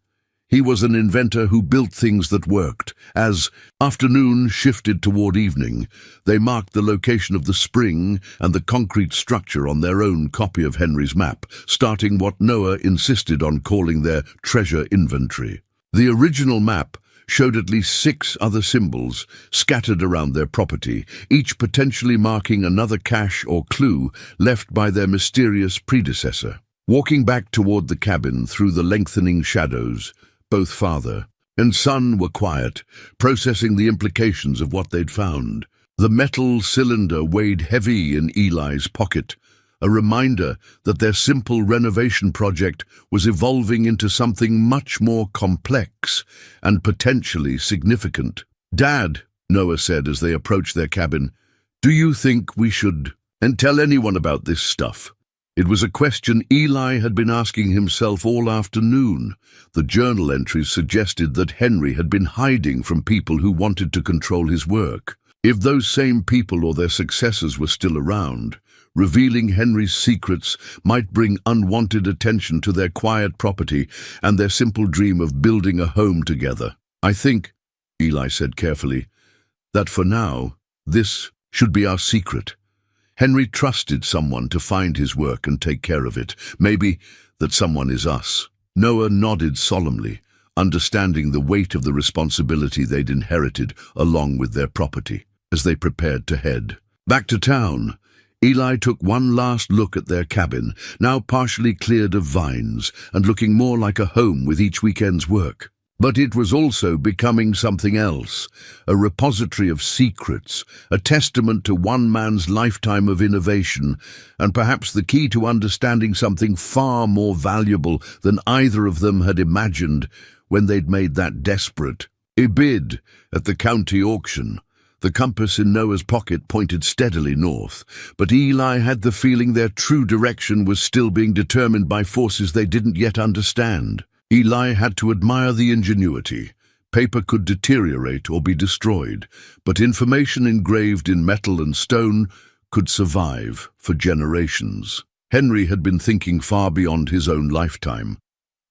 He was an inventor who built things that worked." As afternoon shifted toward evening, they marked the location of the spring and the concrete structure on their own copy of Henry's map, starting what Noah insisted on calling their treasure inventory. The original map showed at least 6 other symbols scattered around their property, each potentially marking another cache or clue left by their mysterious predecessor. Walking back toward the cabin through the lengthening shadows, both father and son were quiet, processing the implications of what they'd found. The metal cylinder weighed heavy in Eli's pocket, a reminder that their simple renovation project was evolving into something much more complex and potentially significant. "Dad," Noah said as they approached their cabin, "do you think we should tell anyone about this stuff?" It was a question Eli had been asking himself all afternoon. The journal entries suggested that Henry had been hiding from people who wanted to control his work. If those same people or their successors were still around, revealing Henry's secrets might bring unwanted attention to their quiet property and their simple dream of building a home together. "I think," Eli said carefully, "that for now, this should be our secret. Henry trusted someone to find his work and take care of it. Maybe that someone is us." Noah nodded solemnly, understanding the weight of the responsibility they'd inherited along with their property. As they prepared to head back to town, Eli took one last look at their cabin, now partially cleared of vines and looking more like a home with each weekend's work. But it was also becoming something else, a repository of secrets, a testament to one man's lifetime of innovation, and perhaps the key to understanding something far more valuable than either of them had imagined when they'd made that desperate bid at the county auction. The compass in Noah's pocket pointed steadily north, but Eli had the feeling their true direction was still being determined by forces they didn't yet understand. Eli had to admire the ingenuity. Paper could deteriorate or be destroyed, but information engraved in metal and stone could survive for generations. Henry had been thinking far beyond his own lifetime,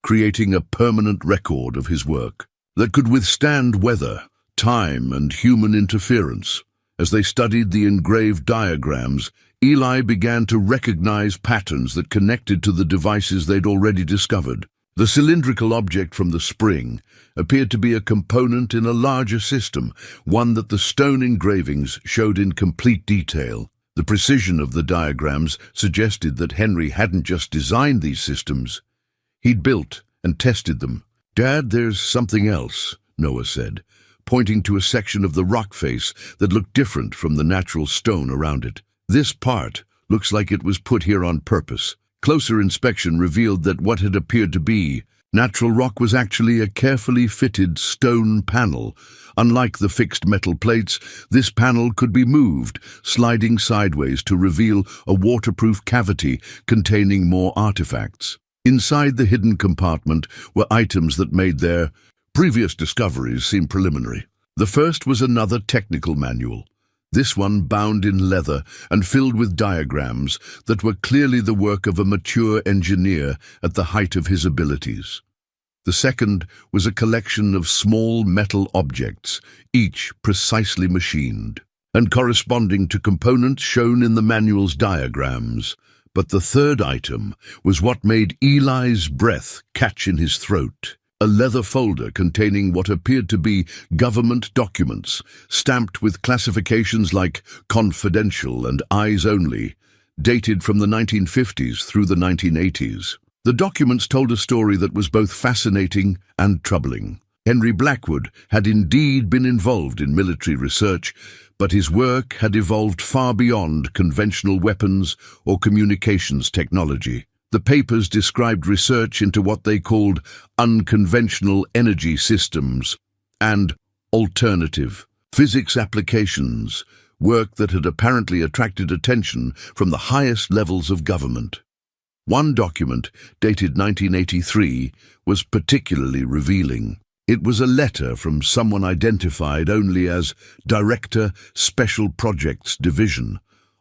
creating a permanent record of his work that could withstand weather, time, and human interference. As they studied the engraved diagrams, Eli began to recognize patterns that connected to the devices they'd already discovered. The cylindrical object from the spring appeared to be a component in a larger system, one that the stone engravings showed in complete detail. The precision of the diagrams suggested that Henry hadn't just designed these systems, he'd built and tested them. "Dad, there's something else," Noah said, pointing to a section of the rock face that looked different from the natural stone around it. "This part looks like it was put here on purpose." Closer inspection revealed that what had appeared to be natural rock was actually a carefully fitted stone panel. Unlike the fixed metal plates, this panel could be moved, sliding sideways to reveal a waterproof cavity containing more artifacts. Inside the hidden compartment were items that made their previous discoveries seem preliminary. The first was another technical manual, this one bound in leather and filled with diagrams that were clearly the work of a mature engineer at the height of his abilities. The second was a collection of small metal objects, each precisely machined, and corresponding to components shown in the manual's diagrams. But the third item was what made Eli's breath catch in his throat. A leather folder containing what appeared to be government documents, stamped with classifications like confidential and eyes only, dated from the 1950s through the 1980s. The documents told a story that was both fascinating and troubling. Henry Blackwood had indeed been involved in military research, but his work had evolved far beyond conventional weapons or communications technology. The papers described research into what they called unconventional energy systems and alternative physics applications, work that had apparently attracted attention from the highest levels of government. One document, dated 1983, was particularly revealing. It was a letter from someone identified only as Director, Special Projects Division,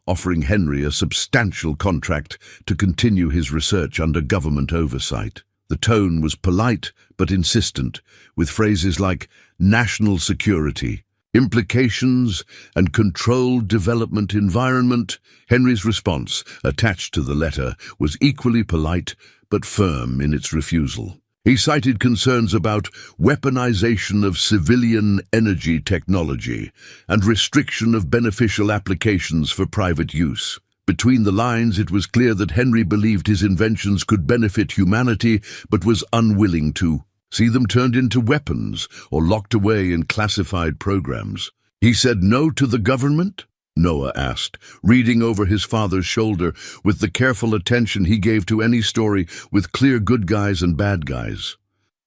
offering Henry a substantial contract to continue his research under government oversight. The tone was polite but insistent, with phrases like national security, implications, and controlled development environment. Henry's response, attached to the letter, was equally polite but firm in its refusal. He cited concerns about weaponization of civilian energy technology and restriction of beneficial applications for private use. Between the lines, it was clear that Henry believed his inventions could benefit humanity, but was unwilling to see them turned into weapons or locked away in classified programs. "He said no to the government?" Noah asked, reading over his father's shoulder with the careful attention he gave to any story with clear good guys and bad guys.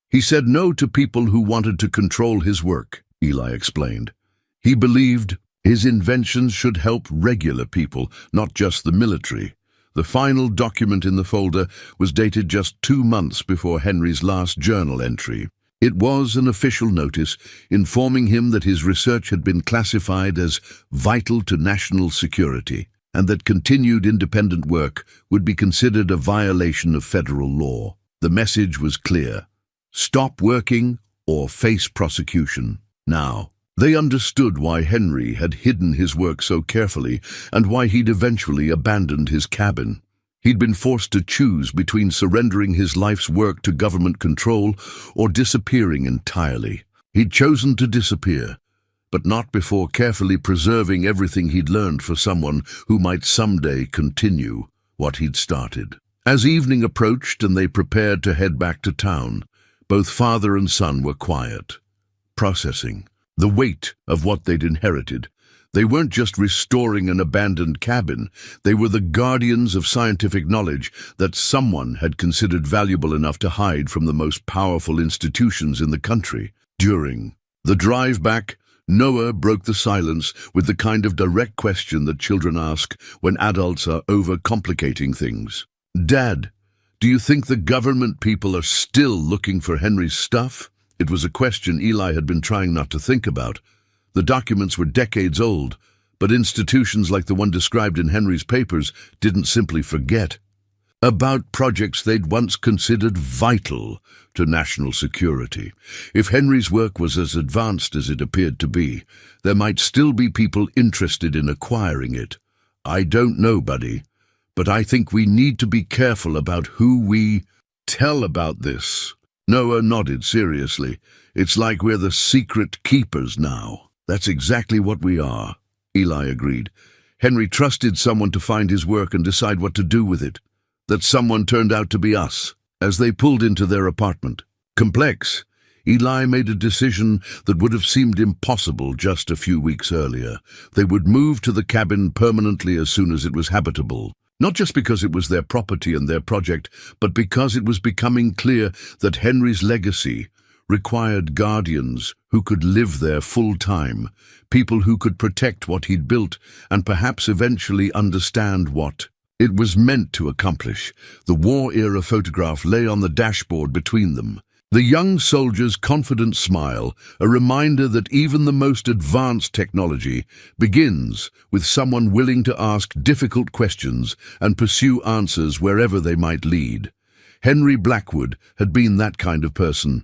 "He said no to people who wanted to control his work," Eli explained. "He believed his inventions should help regular people, not just the military." The final document in the folder was dated just 2 months before Henry's last journal entry. It was an official notice informing him that his research had been classified as vital to national security, and that continued independent work would be considered a violation of federal law. The message was clear: stop working or face prosecution. Now, they understood why Henry had hidden his work so carefully and why he'd eventually abandoned his cabin. He'd been forced to choose between surrendering his life's work to government control or disappearing entirely. He'd chosen to disappear, but not before carefully preserving everything he'd learned for someone who might someday continue what he'd started. As evening approached and they prepared to head back to town, both father and son were quiet, processing the weight of what they'd inherited. They weren't just restoring an abandoned cabin, they were the guardians of scientific knowledge that someone had considered valuable enough to hide from the most powerful institutions in the country. During the drive back, Noah broke the silence with the kind of direct question that children ask when adults are overcomplicating things. "Dad, do you think the government people are still looking for Henry's stuff?" It was a question Eli had been trying not to think about. The documents were decades old, but institutions like the one described in Henry's papers didn't simply forget about projects they'd once considered vital to national security. If Henry's work was as advanced as it appeared to be, there might still be people interested in acquiring it. "I don't know, buddy, but I think we need to be careful about who we tell about this." Noah nodded seriously. "It's like we're the secret keepers now." "That's exactly what we are," Eli agreed. "Henry trusted someone to find his work and decide what to do with it. That someone turned out to be us." As they pulled into their apartment, complex, Eli made a decision that would have seemed impossible just a few weeks earlier. They would move to the cabin permanently as soon as it was habitable. Not just because it was their property and their project, but because it was becoming clear that Henry's legacy required guardians who could live there full-time, people who could protect what he'd built and perhaps eventually understand what it was meant to accomplish. The war-era photograph lay on the dashboard between them. The young soldier's confident smile, a reminder that even the most advanced technology begins with someone willing to ask difficult questions and pursue answers wherever they might lead. Henry Blackwood had been that kind of person.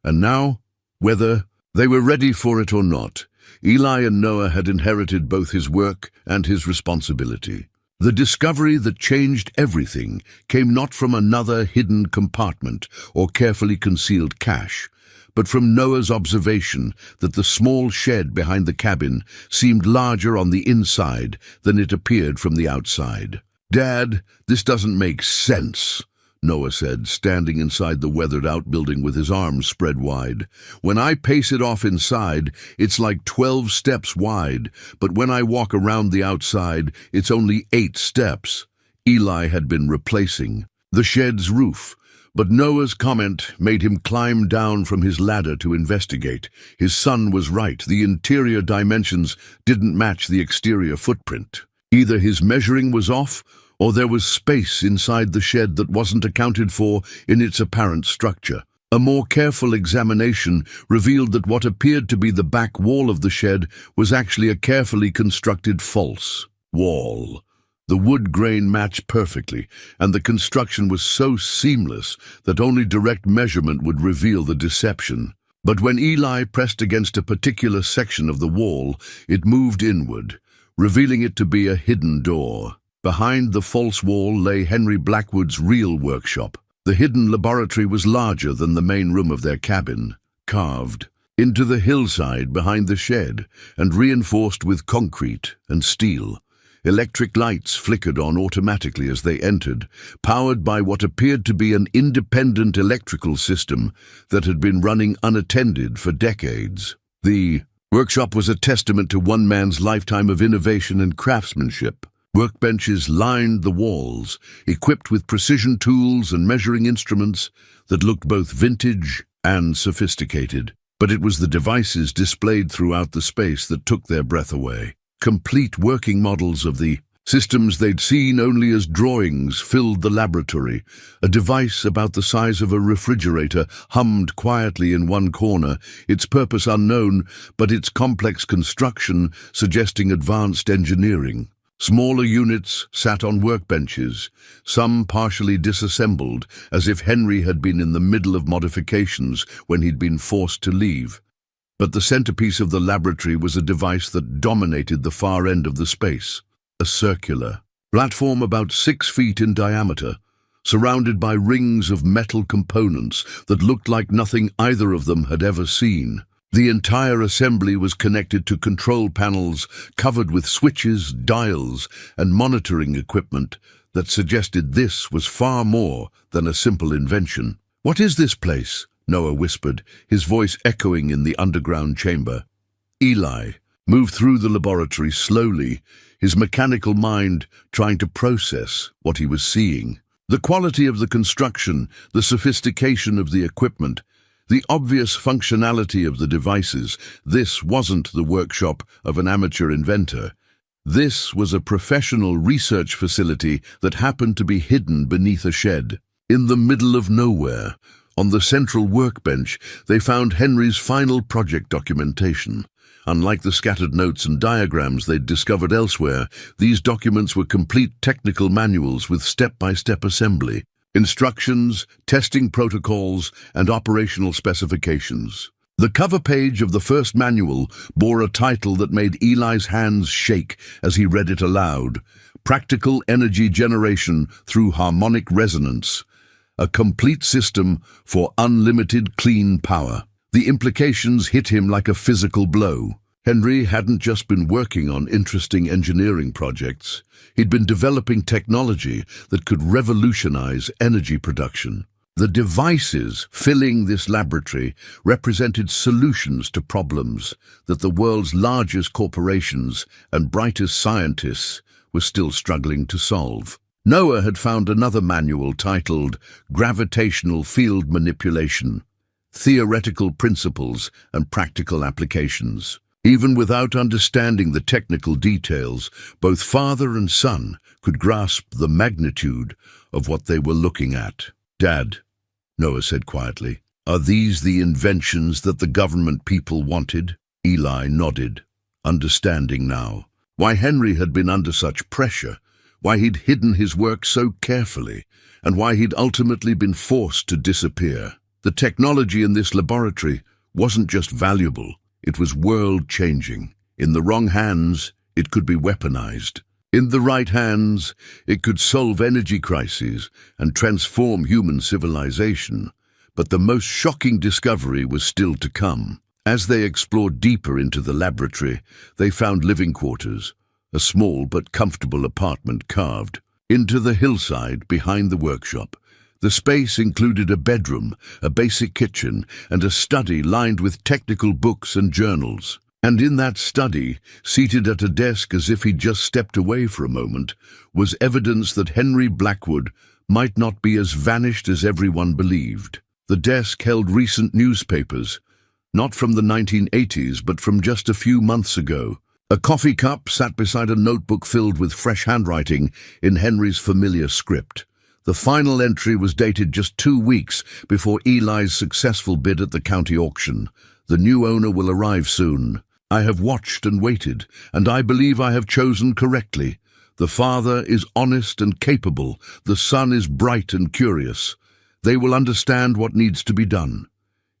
And now, whether they were ready for it or not, Eli and Noah had inherited both his work and his responsibility. The discovery that changed everything came not from another hidden compartment or carefully concealed cache, but from Noah's observation that the small shed behind the cabin seemed larger on the inside than it appeared from the outside. "Dad, this doesn't make sense," Noah said, standing inside the weathered outbuilding with his arms spread wide. "When I pace it off inside, it's like 12 steps wide, but when I walk around the outside, it's only 8 steps. Eli had been replacing the shed's roof, but Noah's comment made him climb down from his ladder to investigate. His son was right. The interior dimensions didn't match the exterior footprint. Either his measuring was off, or there was space inside the shed that wasn't accounted for in its apparent structure. A more careful examination revealed that what appeared to be the back wall of the shed was actually a carefully constructed false wall. The wood grain matched perfectly, and the construction was so seamless that only direct measurement would reveal the deception. But when Eli pressed against a particular section of the wall, it moved inward, revealing it to be a hidden door. Behind the false wall lay Henry Blackwood's real workshop. The hidden laboratory was larger than the main room of their cabin, carved into the hillside behind the shed and reinforced with concrete and steel. Electric lights flickered on automatically as they entered, powered by what appeared to be an independent electrical system that had been running unattended for decades. The workshop was a testament to one man's lifetime of innovation and craftsmanship. Workbenches lined the walls, equipped with precision tools and measuring instruments that looked both vintage and sophisticated. But it was the devices displayed throughout the space that took their breath away. Complete working models of the systems they'd seen only as drawings filled the laboratory. A device about the size of a refrigerator hummed quietly in one corner, its purpose unknown, but its complex construction suggesting advanced engineering. Smaller units sat on workbenches, some partially disassembled, as if Henry had been in the middle of modifications when he'd been forced to leave. But the centerpiece of the laboratory was a device that dominated the far end of the space, a circular Platform about 6 feet in diameter, surrounded by rings of metal components that looked like nothing either of them had ever seen. The entire assembly was connected to control panels covered with switches, dials, and monitoring equipment that suggested this was far more than a simple invention. "What is this place?" Noah whispered, his voice echoing in the underground chamber. Eli moved through the laboratory slowly, his mechanical mind trying to process what he was seeing. The quality of the construction, the sophistication of the equipment, the obvious functionality of the devices. This wasn't the workshop of an amateur inventor. This was a professional research facility that happened to be hidden beneath a shed. In the middle of nowhere, on the central workbench, they found Henry's final project documentation. Unlike the scattered notes and diagrams they'd discovered elsewhere, these documents were complete technical manuals with step-by-step assembly, instructions, testing protocols, and operational specifications. The cover page of the first manual bore a title that made Eli's hands shake as he read it aloud: Practical Energy Generation Through Harmonic Resonance, a complete system for unlimited clean power. The implications hit him like a physical blow. Henry hadn't just been working on interesting engineering projects. He'd been developing technology that could revolutionize energy production. The devices filling this laboratory represented solutions to problems that the world's largest corporations and brightest scientists were still struggling to solve. Noah had found another manual titled Gravitational Field Manipulation, Theoretical Principles and Practical Applications. Even without understanding the technical details, both father and son could grasp the magnitude of what they were looking at. "Dad," Noah said quietly, "are these the inventions that the government people wanted?" Eli nodded, understanding now why Henry had been under such pressure, why he'd hidden his work so carefully, and why he'd ultimately been forced to disappear. The technology in this laboratory wasn't just valuable, it was world-changing. In the wrong hands, it could be weaponized. In the right hands, it could solve energy crises and transform human civilization. But the most shocking discovery was still to come. As they explored deeper into the laboratory, they found living quarters, a small but comfortable apartment carved into the hillside behind the workshop. The space included a bedroom, a basic kitchen, and a study lined with technical books and journals. And in that study, seated at a desk as if he'd just stepped away for a moment, was evidence that Henry Blackwood might not be as vanished as everyone believed. The desk held recent newspapers, not from the 1980s, but from just a few months ago. A coffee cup sat beside a notebook filled with fresh handwriting in Henry's familiar script. The final entry was dated just 2 weeks before Eli's successful bid at the county auction. "The new owner will arrive soon. I have watched and waited, and I believe I have chosen correctly. The father is honest and capable. The son is bright and curious. They will understand what needs to be done.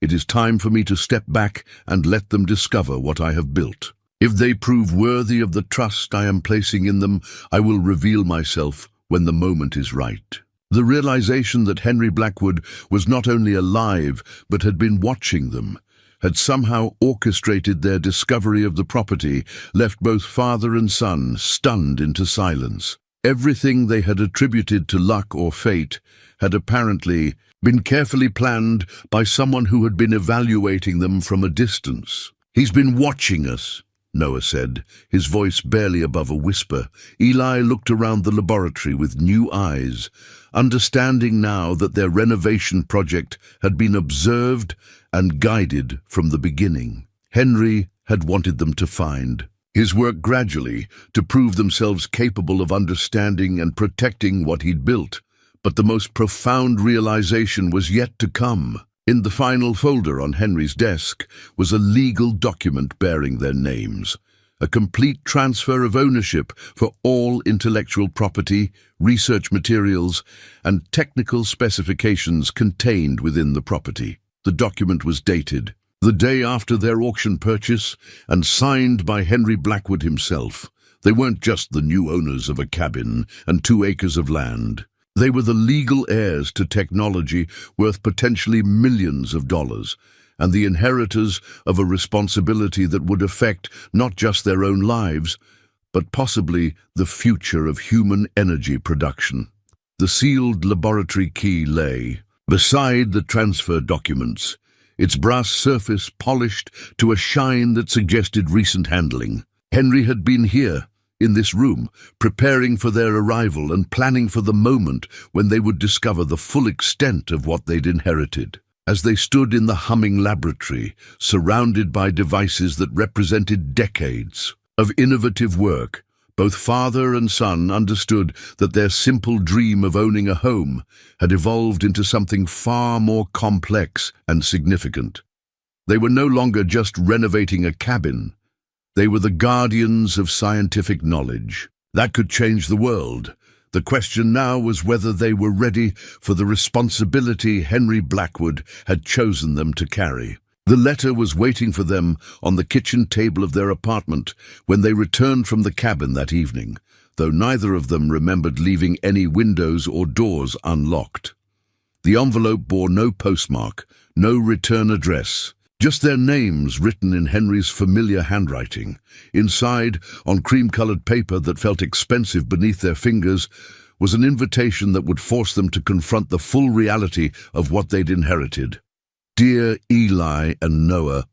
It is time for me to step back and let them discover what I have built. If they prove worthy of the trust I am placing in them, I will reveal myself when the moment is right." The realization that Henry Blackwood was not only alive but had been watching them, had somehow orchestrated their discovery of the property, left both father and son stunned into silence. Everything they had attributed to luck or fate had apparently been carefully planned by someone who had been evaluating them from a distance. "He's been watching us," Noah said, his voice barely above a whisper. Eli looked around the laboratory with new eyes, understanding now that their renovation project had been observed and guided from the beginning. Henry had wanted them to find. His work gradually to prove themselves capable of understanding and protecting what he'd built. But the most profound realization was yet to come. In the final folder on Henry's desk was a legal document bearing their names, a complete transfer of ownership for all intellectual property, research materials, and technical specifications contained within the property. The document was dated the day after their auction purchase and signed by Henry Blackwood himself. They weren't just the new owners of a cabin and 2 acres of land. They were the legal heirs to technology worth potentially millions of dollars, and the inheritors of a responsibility that would affect not just their own lives, but possibly the future of human energy production. The sealed laboratory key lay beside the transfer documents, its brass surface polished to a shine that suggested recent handling. Henry had been here, in this room, preparing for their arrival and planning for the moment when they would discover the full extent of what they'd inherited. As they stood in the humming laboratory, surrounded by devices that represented decades of innovative work, both father and son understood that their simple dream of owning a home had evolved into something far more complex and significant. They were no longer just renovating a cabin. They were the guardians of scientific knowledge. That could change the world. The question now was whether they were ready for the responsibility Henry Blackwood had chosen them to carry. The letter was waiting for them on the kitchen table of their apartment when they returned from the cabin that evening, though neither of them remembered leaving any windows or doors unlocked. The envelope bore no postmark, no return address, just their names written in Henry's familiar handwriting. Inside, on cream-colored paper that felt expensive beneath their fingers, was an invitation that would force them to confront the full reality of what they'd inherited. Dear Eli and Noah,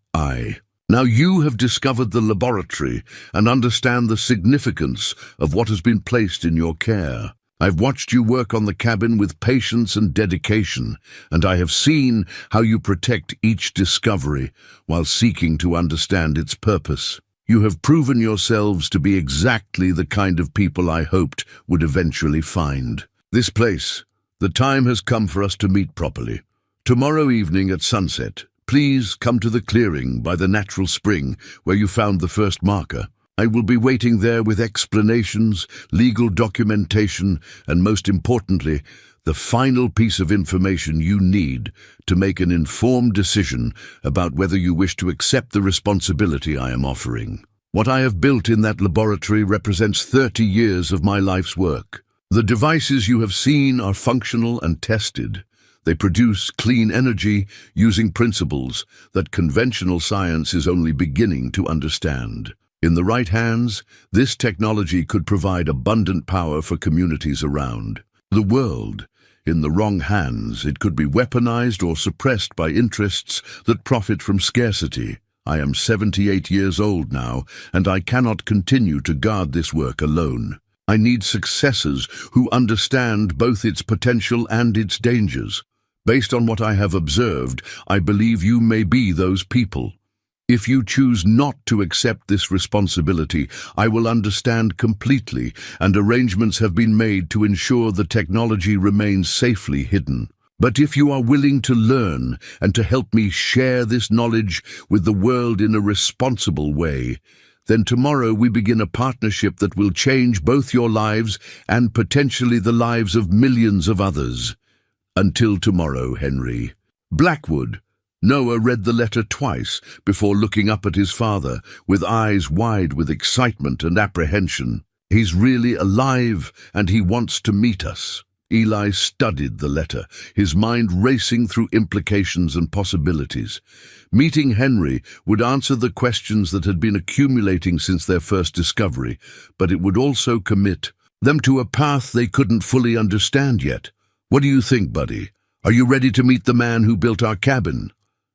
now you have discovered the laboratory and understand the significance of what has been placed in your care. I've watched you work on the cabin with patience and dedication, and I have seen how you protect each discovery while seeking to understand its purpose. You have proven yourselves to be exactly the kind of people I hoped would eventually find this place. The time has come for us to meet properly. Tomorrow evening at sunset, please come to the clearing by the natural spring where you found the first marker. I will be waiting there with explanations, legal documentation, and most importantly, the final piece of information you need to make an informed decision about whether you wish to accept the responsibility I am offering. What I have built in that laboratory represents 30 years of my life's work. The devices you have seen are functional and tested. They produce clean energy using principles that conventional science is only beginning to understand. In the right hands, this technology could provide abundant power for communities around the world. In the wrong hands, it could be weaponized or suppressed by interests that profit from scarcity. I am 78 years old now, and I cannot continue to guard this work alone. I need successors who understand both its potential and its dangers. Based on what I have observed, I believe you may be those people. If you choose not to accept this responsibility, I will understand completely, and arrangements have been made to ensure the technology remains safely hidden. But if you are willing to learn and to help me share this knowledge with the world in a responsible way, then tomorrow we begin a partnership that will change both your lives and potentially the lives of millions of others. Until tomorrow, Henry. Blackwood. Noah read the letter twice before looking up at his father, with eyes wide with excitement and apprehension. He's really alive, and he wants to meet us. Eli studied the letter, his mind racing through implications and possibilities. Meeting Henry would answer the questions that had been accumulating since their first discovery, but it would also commit them to a path they couldn't fully understand yet. What do you think, buddy? Are you ready to meet the man who built our cabin?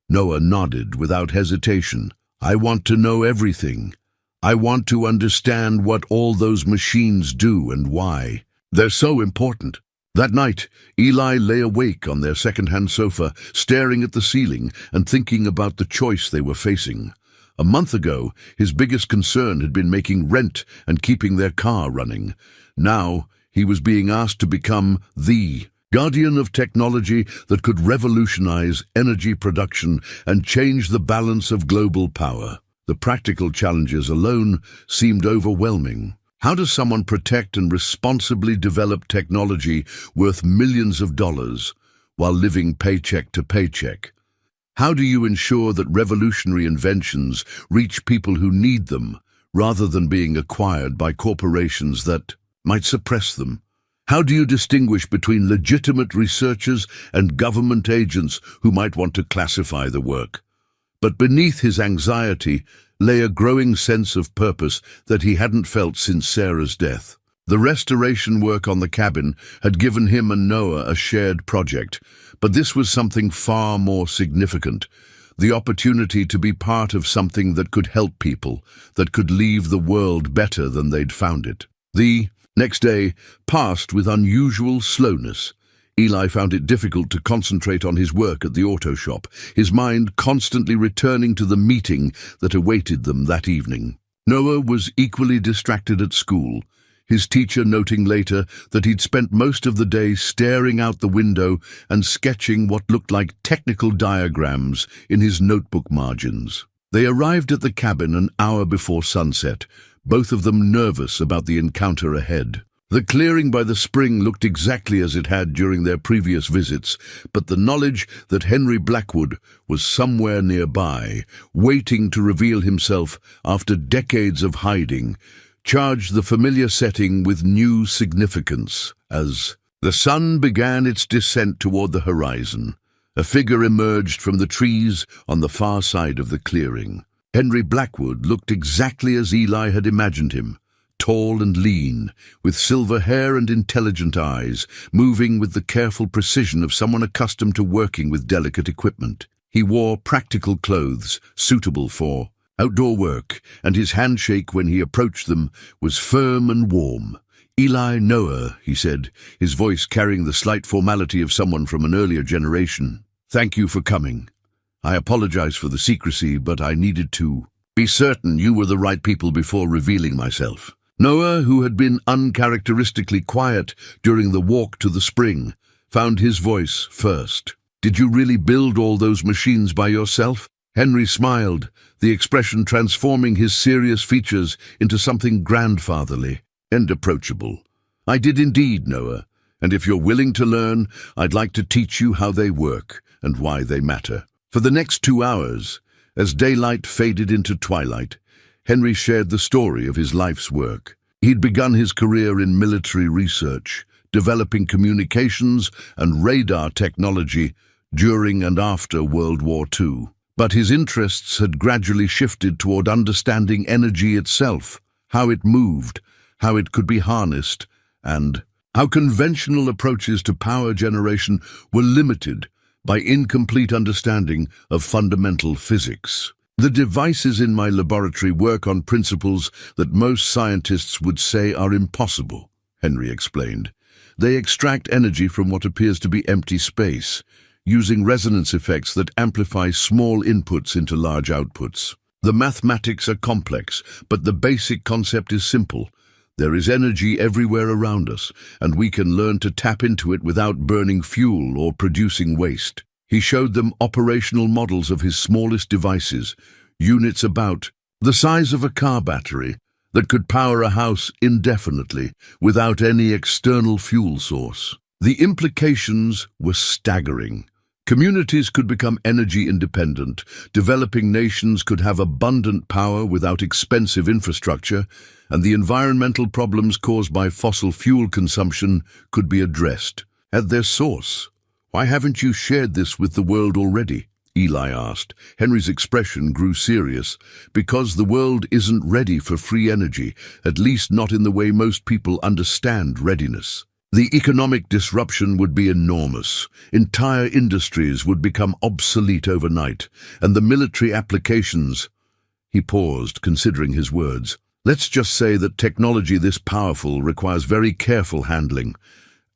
Noah nodded without hesitation. I want to know everything. I want to understand what all those machines do and why. They're so important. That night, Eli lay awake on their second-hand sofa, staring at the ceiling and thinking about the choice they were facing. A month ago, his biggest concern had been making rent and keeping their car running. Now, he was being asked to become the guardian of technology that could revolutionize energy production and change the balance of global power. The practical challenges alone seemed overwhelming. How does someone protect and responsibly develop technology worth millions of dollars while living paycheck to paycheck? How do you ensure that revolutionary inventions reach people who need them, rather than being acquired by corporations that might suppress them? How do you distinguish between legitimate researchers and government agents who might want to classify the work? But beneath his anxiety lay a growing sense of purpose that he hadn't felt since Sarah's death. The restoration work on the cabin had given him and Noah a shared project, but this was something far more significant. The opportunity to be part of something that could help people, that could leave the world better than they'd found it. The next day passed with unusual slowness. Eli found it difficult to concentrate on his work at the auto shop, his mind constantly returning to the meeting that awaited them that evening. Noah was equally distracted at school, his teacher noting later that he'd spent most of the day staring out the window and sketching what looked like technical diagrams in his notebook margins. They arrived at the cabin an hour before sunset, both of them nervous about the encounter ahead. The clearing by the spring looked exactly as it had during their previous visits, but the knowledge that Henry Blackwood was somewhere nearby, waiting to reveal himself after decades of hiding, charged the familiar setting with new significance. As the sun began its descent toward the horizon, a figure emerged from the trees on the far side of the clearing. Henry Blackwood looked exactly as Eli had imagined him, tall and lean, with silver hair and intelligent eyes, moving with the careful precision of someone accustomed to working with delicate equipment. He wore practical clothes, suitable for outdoor work, and his handshake when he approached them was firm and warm. "Eli, Noah," he said, his voice carrying the slight formality of someone from an earlier generation. "Thank you for coming. I apologize for the secrecy, but I needed to be certain you were the right people before revealing myself." Noah, who had been uncharacteristically quiet during the walk to the spring, found his voice first. "Did you really build all those machines by yourself?" Henry smiled, the expression transforming his serious features into something grandfatherly and approachable. "I did indeed, Noah, and if you're willing to learn, I'd like to teach you how they work and why they matter." For the next 2 hours, as daylight faded into twilight, Henry shared the story of his life's work. He'd begun his career in military research, developing communications and radar technology during and after World War II. But his interests had gradually shifted toward understanding energy itself, how it moved, how it could be harnessed, and how conventional approaches to power generation were limited by incomplete understanding of fundamental physics. "The devices in my laboratory work on principles that most scientists would say are impossible," Henry explained. "They extract energy from what appears to be empty space, using resonance effects that amplify small inputs into large outputs. The mathematics are complex, but the basic concept is simple. There is energy everywhere around us, and we can learn to tap into it without burning fuel or producing waste." He showed them operational models of his smallest devices, units about the size of a car battery, that could power a house indefinitely without any external fuel source. The implications were staggering. Communities could become energy independent, developing nations could have abundant power without expensive infrastructure, and the environmental problems caused by fossil fuel consumption could be addressed at their source. "Why haven't you shared this with the world already?" Eli asked. Henry's expression grew serious. "Because the world isn't ready for free energy, at least not in the way most people understand readiness. The economic disruption would be enormous. Entire industries would become obsolete overnight, and the military applications—" He paused, considering his words. "Let's just say that technology this powerful requires very careful handling."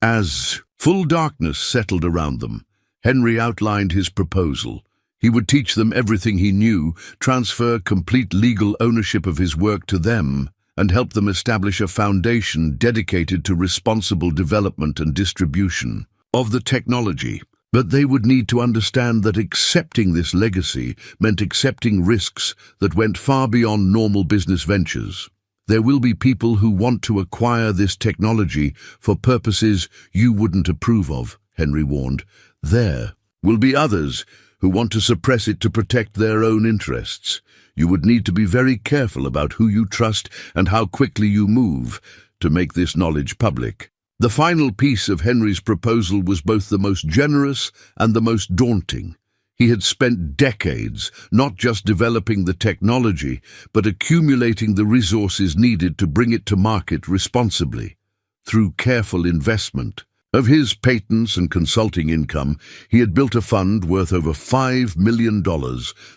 As full darkness settled around them, Henry outlined his proposal. He would teach them everything he knew, transfer complete legal ownership of his work to them, and help them establish a foundation dedicated to responsible development and distribution of the technology. But they would need to understand that accepting this legacy meant accepting risks that went far beyond normal business ventures. "There will be people who want to acquire this technology for purposes you wouldn't approve of," Henry warned. "There will be others who want to suppress it to protect their own interests. You would need to be very careful about who you trust and how quickly you move to make this knowledge public. The final piece of Henry's proposal was both the most generous and the most daunting. He had spent decades not just developing the technology, but accumulating the resources needed to bring it to market responsibly. Through careful investment of his patents and consulting income, he had built a fund worth over $5 million,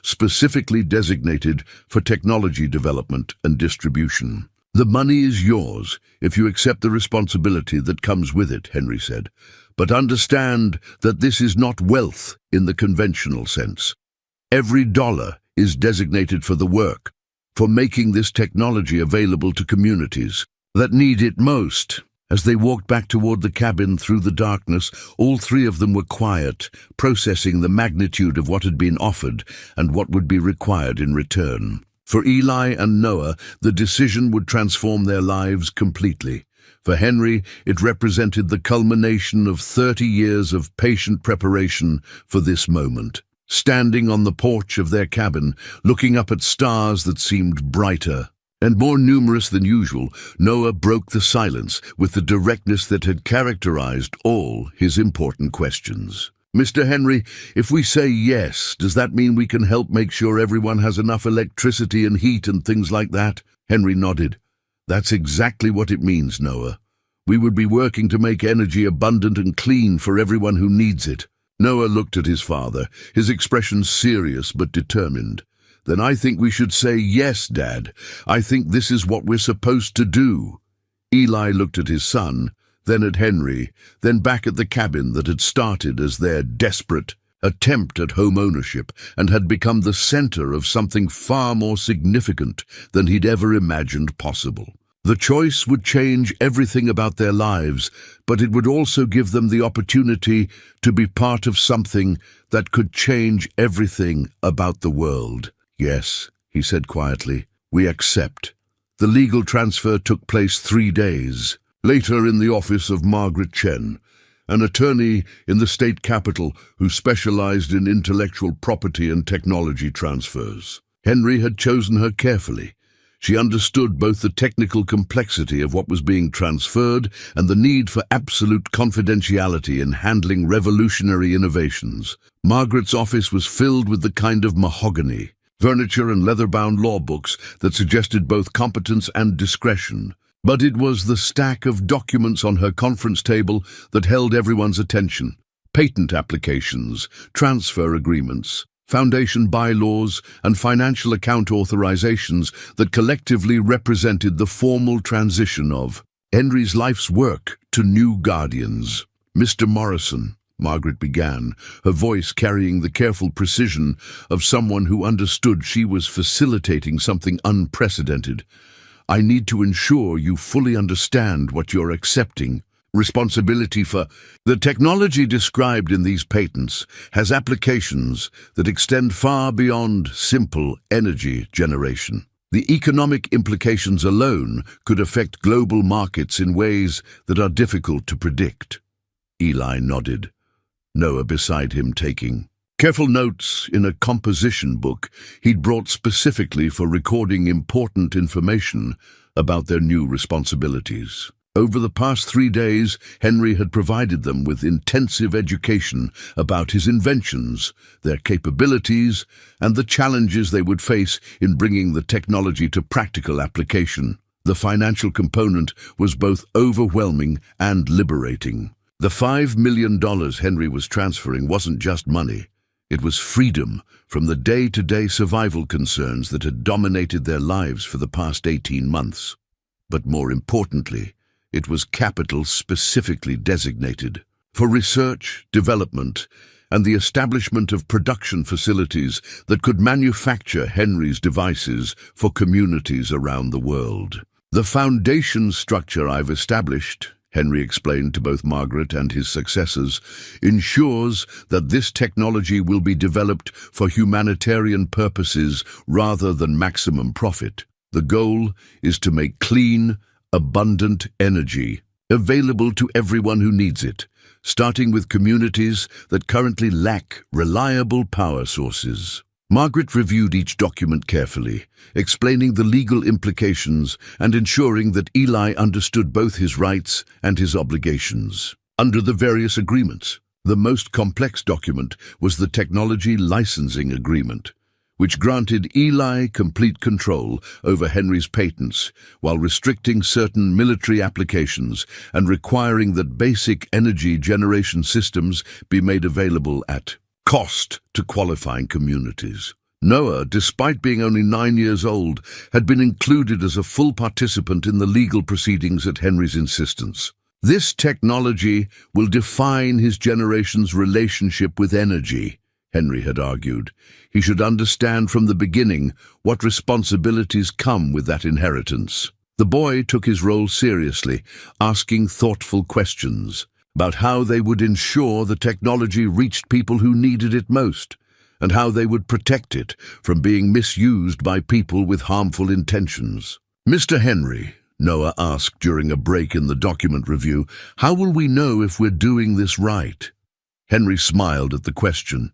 specifically designated for technology development and distribution. "The money is yours if you accept the responsibility that comes with it," Henry said. "But understand that this is not wealth in the conventional sense. Every dollar is designated for the work, for making this technology available to communities that need it most." As they walked back toward the cabin through the darkness, all three of them were quiet, processing the magnitude of what had been offered and what would be required in return. For Eli and Noah, the decision would transform their lives completely. For Henry, it represented the culmination of 30 years of patient preparation for this moment. Standing on the porch of their cabin, looking up at stars that seemed brighter and more numerous than usual, Noah broke the silence with the directness that had characterized all his important questions. "Mr. Henry, if we say yes, does that mean we can help make sure everyone has enough electricity and heat and things like that?" Henry nodded. "That's exactly what it means, Noah. We would be working to make energy abundant and clean for everyone who needs it." Noah looked at his father, his expression serious but determined. "Then I think we should say yes, Dad. I think this is what we're supposed to do." Eli looked at his son, then at Henry, then back at the cabin that had started as their desperate attempt at home ownership and had become the center of something far more significant than he'd ever imagined possible. The choice would change everything about their lives, but it would also give them the opportunity to be part of something that could change everything about the world. "Yes," he said quietly, "we accept." The legal transfer took place 3 days. Later, in the office of Margaret Chen, an attorney in the state capital who specialized in intellectual property and technology transfers. Henry had chosen her carefully. She understood both the technical complexity of what was being transferred and the need for absolute confidentiality in handling revolutionary innovations. Margaret's office was filled with the kind of mahogany, furniture and leather-bound law books that suggested both competence and discretion. But it was the stack of documents on her conference table that held everyone's attention. Patent applications, transfer agreements, foundation bylaws, and financial account authorizations that collectively represented the formal transition of Henry's life's work to new guardians. "Mr. Morrison," Margaret began, her voice carrying the careful precision of someone who understood she was facilitating something unprecedented, "I need to ensure you fully understand what you're accepting. Responsibility for the technology described in these patents has applications that extend far beyond simple energy generation. The economic implications alone could affect global markets in ways that are difficult to predict." Eli nodded, Noah beside him taking careful notes in a composition book he'd brought specifically for recording important information about their new responsibilities. Over the past 3 days, Henry had provided them with intensive education about his inventions, their capabilities, and the challenges they would face in bringing the technology to practical application. The financial component was both overwhelming and liberating. The $5 million Henry was transferring wasn't just money. It was freedom from the day-to-day survival concerns that had dominated their lives for the past 18 months. But more importantly, it was capital specifically designated for research, development, and the establishment of production facilities that could manufacture Henry's devices for communities around the world. "The foundation structure I've established," Henry explained to both Margaret and his successors, "ensures that this technology will be developed for humanitarian purposes rather than maximum profit. The goal is to make clean, abundant energy available to everyone who needs it, starting with communities that currently lack reliable power sources. Margaret reviewed each document carefully, explaining the legal implications and ensuring that Eli understood both his rights and his obligations. Under the various agreements, the most complex document was the Technology Licensing Agreement, which granted Eli complete control over Henry's patents while restricting certain military applications and requiring that basic energy generation systems be made available at cost to qualifying communities. Noah, despite being only 9 years old, had been included as a full participant in the legal proceedings at Henry's insistence. This technology will define his generation's relationship with energy, Henry had argued. He should understand from the beginning what responsibilities come with that inheritance. The boy took his role seriously, asking thoughtful questions about how they would ensure the technology reached people who needed it most, and how they would protect it from being misused by people with harmful intentions. "Mr. Henry," Noah asked during a break in the document review, "how will we know if we're doing this right?" Henry smiled at the question.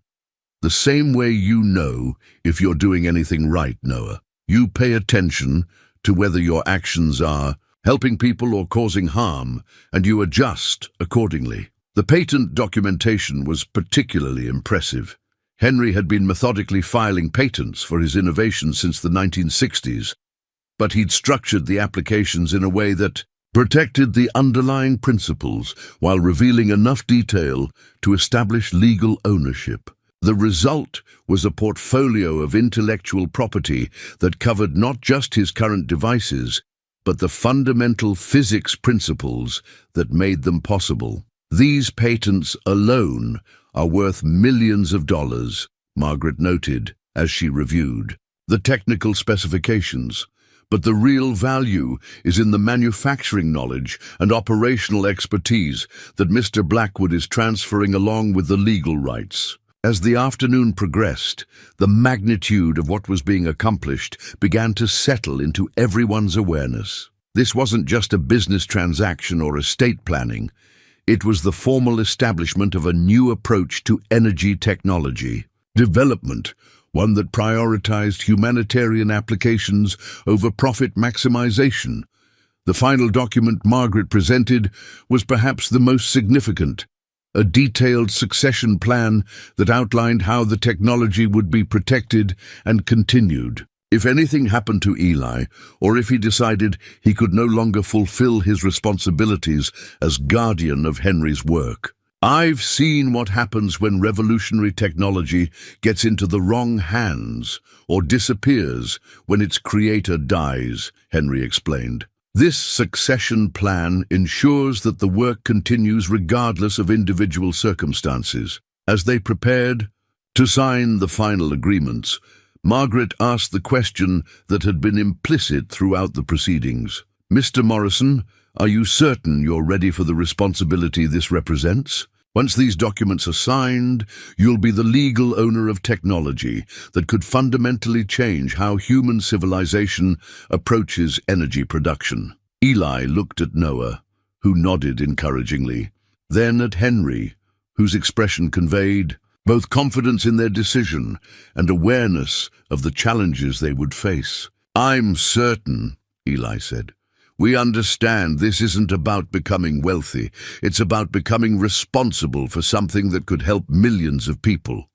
"The same way you know if you're doing anything right, Noah. You pay attention to whether your actions are helping people or causing harm, and you adjust accordingly." The patent documentation was particularly impressive. Henry had been methodically filing patents for his innovations since the 1960s, but he'd structured the applications in a way that protected the underlying principles while revealing enough detail to establish legal ownership. The result was a portfolio of intellectual property that covered not just his current devices, but the fundamental physics principles that made them possible. "These patents alone are worth millions of dollars," Margaret noted as she reviewed the technical specifications. "But the real value is in the manufacturing knowledge and operational expertise that Mr. Blackwood is transferring along with the legal rights." As the afternoon progressed, the magnitude of what was being accomplished began to settle into everyone's awareness. This wasn't just a business transaction or estate planning. It was the formal establishment of a new approach to energy technology development, one that prioritized humanitarian applications over profit maximization. The final document Margaret presented was perhaps the most significant, a detailed succession plan that outlined how the technology would be protected and continued. If anything happened to Eli, or if he decided he could no longer fulfill his responsibilities as guardian of Henry's work. "I've seen what happens when revolutionary technology gets into the wrong hands or disappears when its creator dies," Henry explained. "This succession plan ensures that the work continues regardless of individual circumstances." As they prepared to sign the final agreements, Margaret asked the question that had been implicit throughout the proceedings. "Mr. Morrison, are you certain you're ready for the responsibility this represents? Once these documents are signed, you'll be the legal owner of technology that could fundamentally change how human civilization approaches energy production." Eli looked at Noah, who nodded encouragingly, then at Henry, whose expression conveyed both confidence in their decision and awareness of the challenges they would face. "I'm certain," Eli said. "We understand this isn't about becoming wealthy. It's about becoming responsible for something that could help millions of people.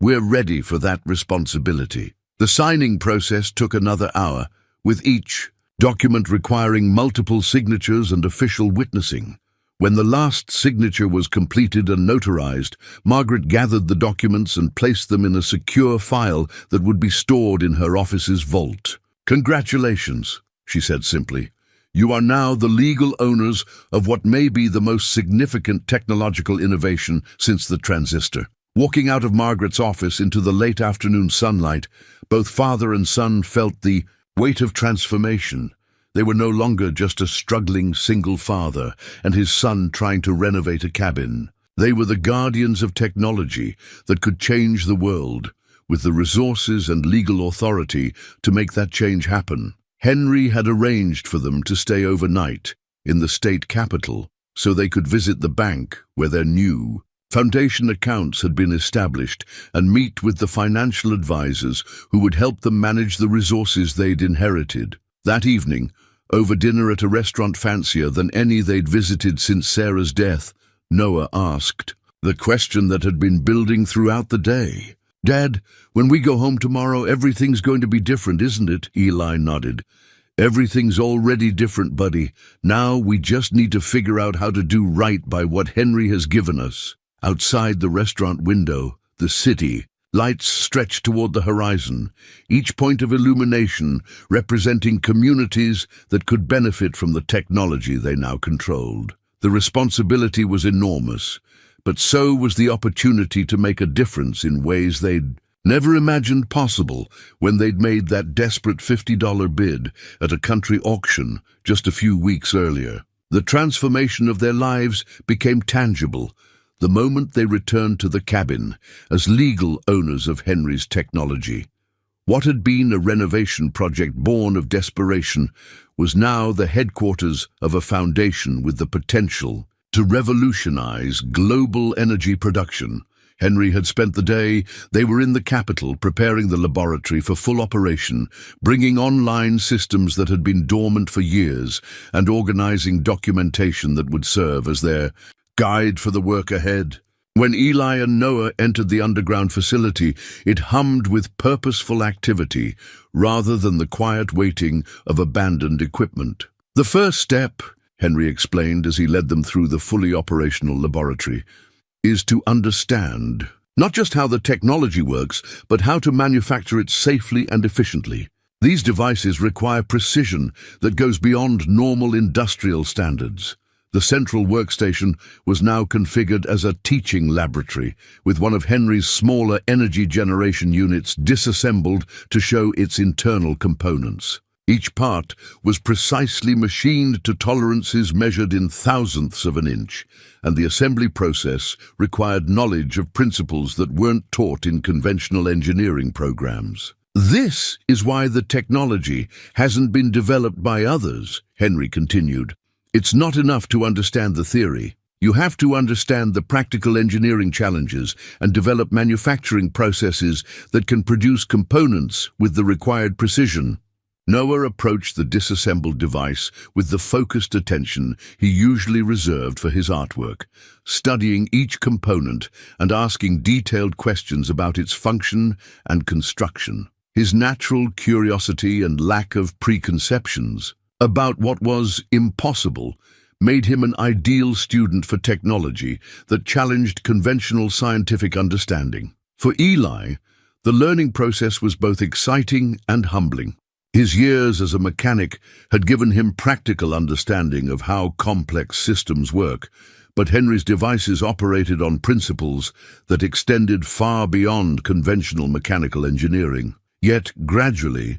We're ready for that responsibility." The signing process took another hour, with each document requiring multiple signatures and official witnessing. When the last signature was completed and notarized, Margaret gathered the documents and placed them in a secure file that would be stored in her office's vault. "Congratulations," she said simply. "You are now the legal owners of what may be the most significant technological innovation since the transistor." Walking out of Margaret's office into the late afternoon sunlight, both father and son felt the weight of transformation. They were no longer just a struggling single father and his son trying to renovate a cabin. They were the guardians of technology that could change the world, with the resources and legal authority to make that change happen. Henry had arranged for them to stay overnight in the state capital, so they could visit the bank where their new foundation accounts had been established and meet with the financial advisors who would help them manage the resources they'd inherited. That evening, over dinner at a restaurant fancier than any they'd visited since Sarah's death, Noah asked the question that had been building throughout the day. "Dad, when we go home tomorrow, everything's going to be different, isn't it?" Eli nodded. "Everything's already different, buddy. Now we just need to figure out how to do right by what Henry has given us." Outside the restaurant window, the city, lights stretched toward the horizon, each point of illumination representing communities that could benefit from the technology they now controlled. The responsibility was enormous, but so was the opportunity to make a difference in ways they'd never imagined possible when they'd made that desperate $50 bid at a country auction just a few weeks earlier. The transformation of their lives became tangible the moment they returned to the cabin as legal owners of Henry's technology. What had been a renovation project born of desperation was now the headquarters of a foundation with the potential to revolutionize global energy production. Henry had spent the day they were in the capital preparing the laboratory for full operation, bringing online systems that had been dormant for years and organizing documentation that would serve as their guide for the work ahead. When Eli and Noah entered the underground facility, it hummed with purposeful activity rather than the quiet waiting of abandoned equipment. "The first step," Henry explained as he led them through the fully operational laboratory, "is to understand not just how the technology works, but how to manufacture it safely and efficiently. These devices require precision that goes beyond normal industrial standards." The central workstation was now configured as a teaching laboratory, with one of Henry's smaller energy generation units disassembled to show its internal components. Each part was precisely machined to tolerances measured in thousandths of an inch, and the assembly process required knowledge of principles that weren't taught in conventional engineering programs. "This is why the technology hasn't been developed by others," Henry continued. "It's not enough to understand the theory. You have to understand the practical engineering challenges and develop manufacturing processes that can produce components with the required precision." Noah approached the disassembled device with the focused attention he usually reserved for his artwork, studying each component and asking detailed questions about its function and construction. His natural curiosity and lack of preconceptions about what was impossible made him an ideal student for technology that challenged conventional scientific understanding. For Eli, the learning process was both exciting and humbling. His years as a mechanic had given him practical understanding of how complex systems work, but Henry's devices operated on principles that extended far beyond conventional mechanical engineering. Yet gradually,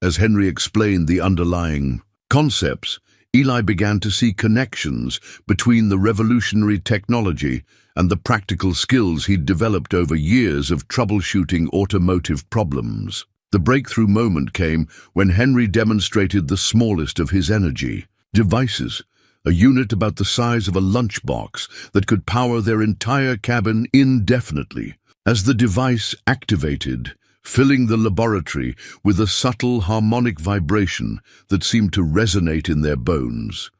as Henry explained the underlying concepts, Eli began to see connections between the revolutionary technology and the practical skills he'd developed over years of troubleshooting automotive problems. The breakthrough moment came when Henry demonstrated the smallest of his energy devices, a unit about the size of a lunchbox that could power their entire cabin indefinitely. As the device activated, filling the laboratory with a subtle harmonic vibration that seemed to resonate in their bones,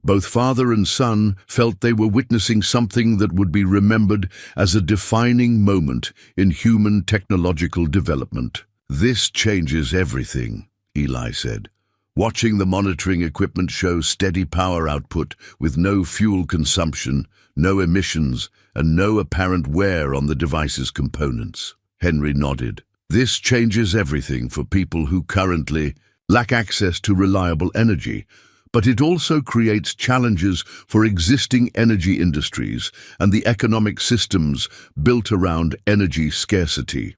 both father and son felt they were witnessing something that would be remembered as a defining moment in human technological development. "This changes everything," Eli said. Watching the monitoring equipment show steady power output with no fuel consumption, no emissions, and no apparent wear on the device's components. Henry nodded. "This changes everything for people who currently lack access to reliable energy, but it also creates challenges for existing energy industries and the economic systems built around energy scarcity."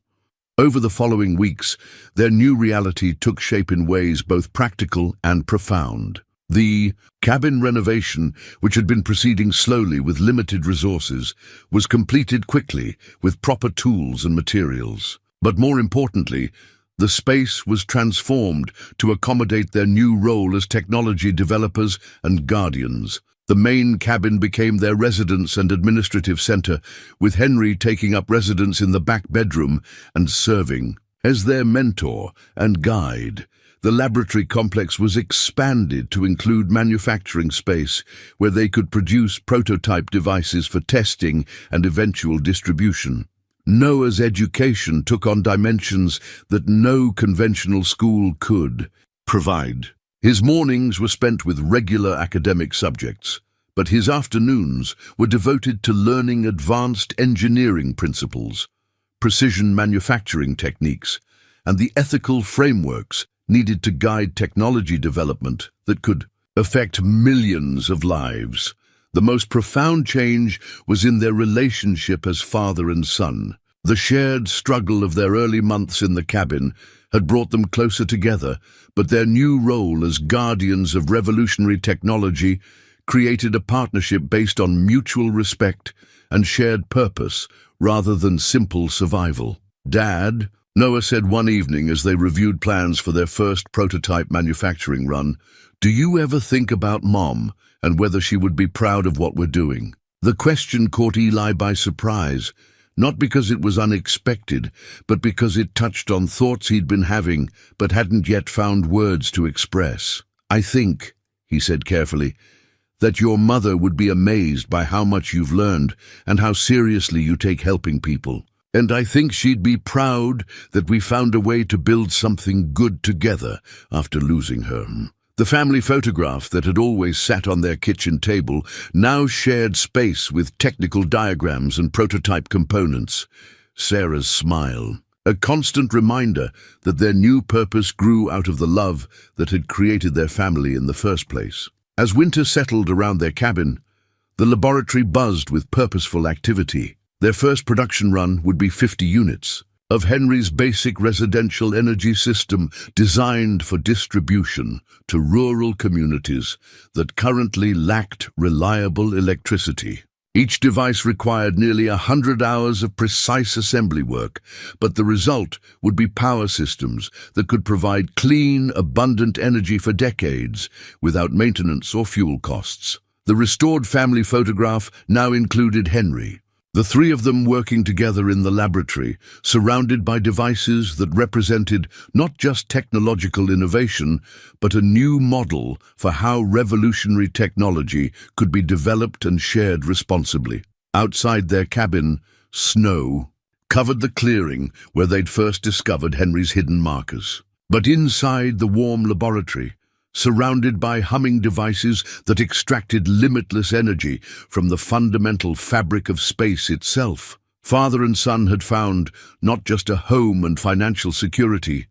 Over the following weeks, their new reality took shape in ways both practical and profound. The cabin renovation, which had been proceeding slowly with limited resources, was completed quickly with proper tools and materials. But more importantly, the space was transformed to accommodate their new role as technology developers and guardians. The main cabin became their residence and administrative center, with Henry taking up residence in the back bedroom and serving as their mentor and guide. The laboratory complex was expanded to include manufacturing space where they could produce prototype devices for testing and eventual distribution. Noah's education took on dimensions that no conventional school could provide. His mornings were spent with regular academic subjects, but his afternoons were devoted to learning advanced engineering principles, precision manufacturing techniques, and the ethical frameworks needed to guide technology development that could affect millions of lives. The most profound change was in their relationship as father and son. The shared struggle of their early months in the cabin had brought them closer together, but their new role as guardians of revolutionary technology created a partnership based on mutual respect and shared purpose rather than simple survival. "Dad," Noah said one evening as they reviewed plans for their first prototype manufacturing run, "do you ever think about Mom and whether she would be proud of what we're doing?" The question caught Eli by surprise, not because it was unexpected, but because it touched on thoughts he'd been having but hadn't yet found words to express. "I think," he said carefully, "that your mother would be amazed by how much you've learned and how seriously you take helping people. And I think she'd be proud that we found a way to build something good together after losing her." The family photograph that had always sat on their kitchen table now shared space with technical diagrams and prototype components. Sarah's smile, a constant reminder that their new purpose grew out of the love that had created their family in the first place. As winter settled around their cabin, the laboratory buzzed with purposeful activity. Their first production run would be 50 units of Henry's basic residential energy system designed for distribution to rural communities that currently lacked reliable electricity. Each device required nearly 100 hours of precise assembly work, but the result would be power systems that could provide clean, abundant energy for decades without maintenance or fuel costs. The restored family photograph now included Henry, the three of them working together in the laboratory, surrounded by devices that represented not just technological innovation, but a new model for how revolutionary technology could be developed and shared responsibly. Outside their cabin, snow covered the clearing where they'd first discovered Henry's hidden markers. But inside the warm laboratory, surrounded by humming devices that extracted limitless energy from the fundamental fabric of space itself, father and son had found not just a home and financial security,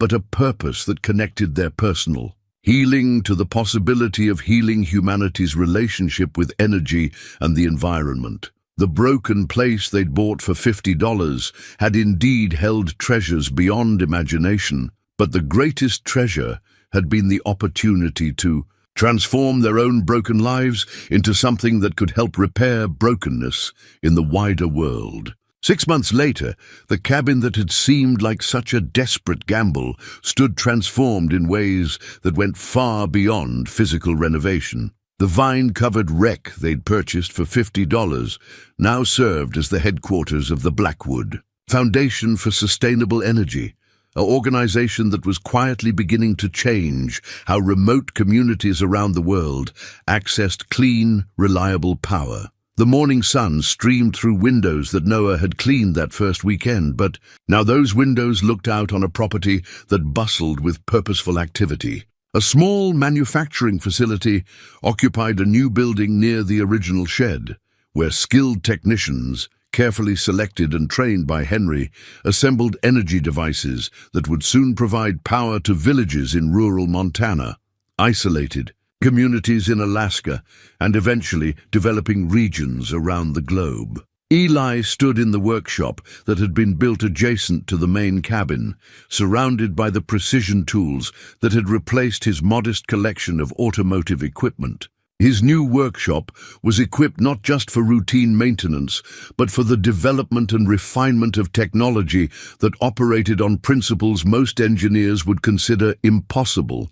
but a purpose that connected their personal healing to the possibility of healing humanity's relationship with energy and the environment. The broken place they'd bought for $50 had indeed held treasures beyond imagination, but the greatest treasure had been the opportunity to transform their own broken lives into something that could help repair brokenness in the wider world. 6 months later, the cabin that had seemed like such a desperate gamble stood transformed in ways that went far beyond physical renovation. The vine-covered wreck they'd purchased for $50 now served as the headquarters of the Blackwood Foundation for Sustainable Energy, an organization that was quietly beginning to change how remote communities around the world accessed clean, reliable power. The morning sun streamed through windows that Noah had cleaned that first weekend, but now those windows looked out on a property that bustled with purposeful activity. A small manufacturing facility occupied a new building near the original shed, where skilled technicians, carefully selected and trained by Henry, assembled energy devices that would soon provide power to villages in rural Montana, isolated communities in Alaska, and eventually developing regions around the globe. Eli stood in the workshop that had been built adjacent to the main cabin, surrounded by the precision tools that had replaced his modest collection of automotive equipment. His new workshop was equipped not just for routine maintenance, but for the development and refinement of technology that operated on principles most engineers would consider impossible.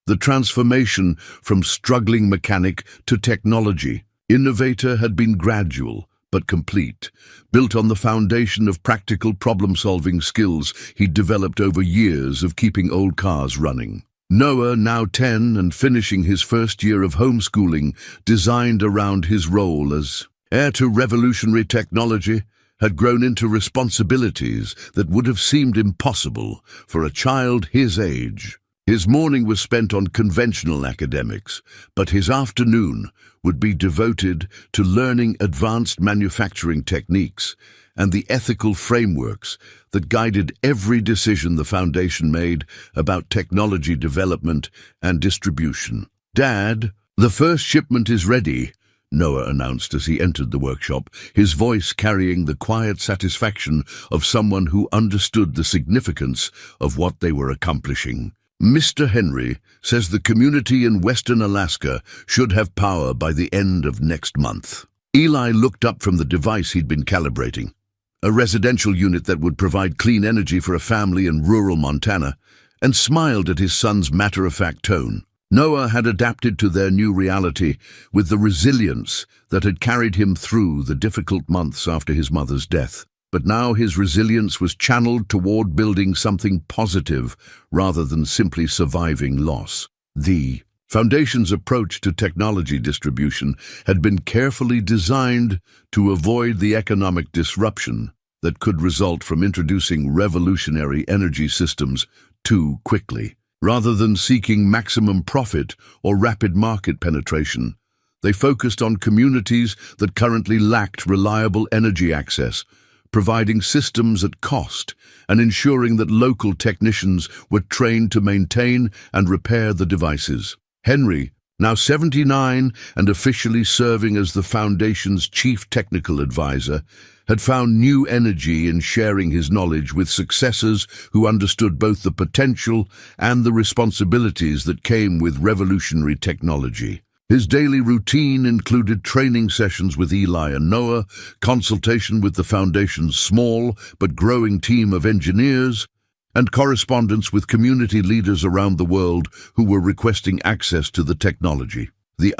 The transformation from struggling mechanic to technology innovator had been gradual but complete, built on the foundation of practical problem-solving skills he'd developed over years of keeping old cars running. Noah, now 10 and finishing his first year of homeschooling, designed around his role as heir to revolutionary technology, had grown into responsibilities that would have seemed impossible for a child his age. His morning was spent on conventional academics, but his afternoon would be devoted to learning advanced manufacturing techniques and the ethical frameworks that guided every decision the Foundation made about technology development and distribution. "Dad, the first shipment is ready," Noah announced as he entered the workshop, his voice carrying the quiet satisfaction of someone who understood the significance of what they were accomplishing. "Mr. Henry says the community in Western Alaska should have power by the end of next month." Eli looked up from the device he'd been calibrating, a residential unit that would provide clean energy for a family in rural Montana, and smiled at his son's matter-of-fact tone. Noah had adapted to their new reality with the resilience that had carried him through the difficult months after his mother's death. But now his resilience was channeled toward building something positive rather than simply surviving loss. The Foundation's approach to technology distribution had been carefully designed to avoid the economic disruption that could result from introducing revolutionary energy systems too quickly. Rather than seeking maximum profit or rapid market penetration, they focused on communities that currently lacked reliable energy access, providing systems at cost and ensuring that local technicians were trained to maintain and repair the devices. Henry, now 79 and officially serving as the Foundation's chief technical advisor, had found new energy in sharing his knowledge with successors who understood both the potential and the responsibilities that came with revolutionary technology. His daily routine included training sessions with Eli and Noah, consultation with the Foundation's small but growing team of engineers, and correspondence with community leaders around the world who were requesting access to the technology. The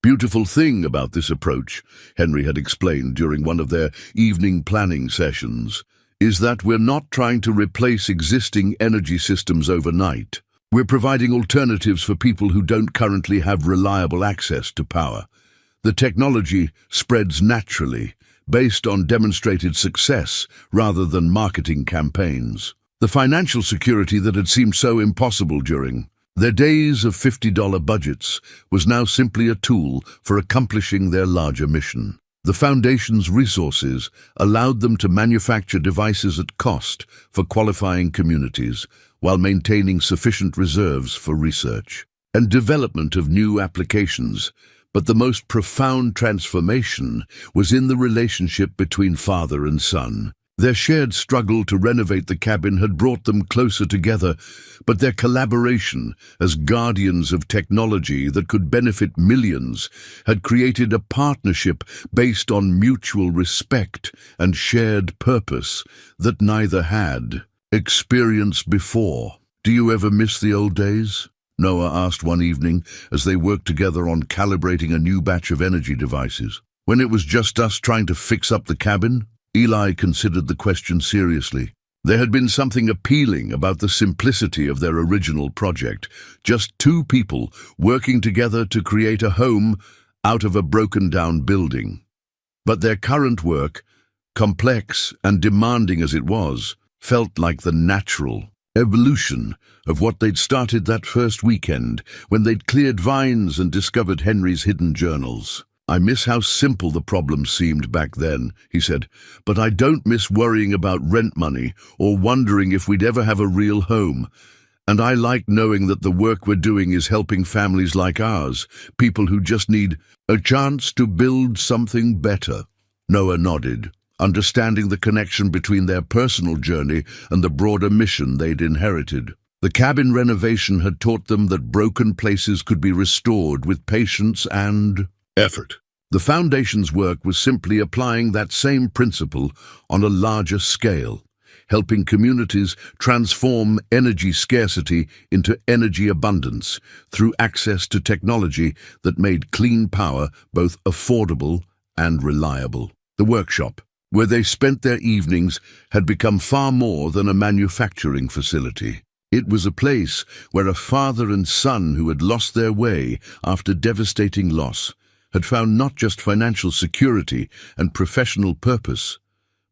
beautiful thing about this approach, Henry had explained during one of their evening planning sessions, is that we're not trying to replace existing energy systems overnight. We're providing alternatives for people who don't currently have reliable access to power. The technology spreads naturally, based on demonstrated success rather than marketing campaigns. The financial security that had seemed so impossible during their days of $50 budgets was now simply a tool for accomplishing their larger mission. The Foundation's resources allowed them to manufacture devices at cost for qualifying communities, while maintaining sufficient reserves for research and development of new applications. But the most profound transformation was in the relationship between father and son. Their shared struggle to renovate the cabin had brought them closer together, but their collaboration as guardians of technology that could benefit millions had created a partnership based on mutual respect and shared purpose that neither had experienced before. "Do you ever miss the old days?" Noah asked one evening as they worked together on calibrating a new batch of energy devices. "When it was just us trying to fix up the cabin?" Eli considered the question seriously. There had been something appealing about the simplicity of their original project, just two people working together to create a home out of a broken-down building. But their current work, complex and demanding as it was, felt like the natural evolution of what they'd started that first weekend when they'd cleared vines and discovered Henry's hidden journals. "I miss how simple the problem seemed back then," he said, "but I don't miss worrying about rent money or wondering if we'd ever have a real home. And I like knowing that the work we're doing is helping families like ours, people who just need a chance to build something better." Noah nodded, understanding the connection between their personal journey and the broader mission they'd inherited. The cabin renovation had taught them that broken places could be restored with patience and effort. The Foundation's work was simply applying that same principle on a larger scale, helping communities transform energy scarcity into energy abundance through access to technology that made clean power both affordable and reliable. The workshop, where they spent their evenings, had become far more than a manufacturing facility. It was a place where a father and son who had lost their way after devastating loss had found not just financial security and professional purpose,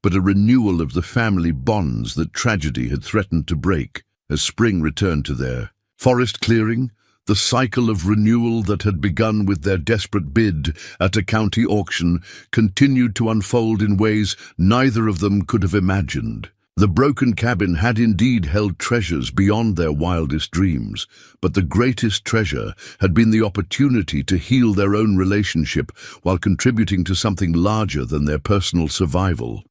but a renewal of the family bonds that tragedy had threatened to break. As spring returned to their forest clearing, the cycle of renewal that had begun with their desperate bid at a county auction continued to unfold in ways neither of them could have imagined. The broken cabin had indeed held treasures beyond their wildest dreams, but the greatest treasure had been the opportunity to heal their own relationship while contributing to something larger than their personal survival.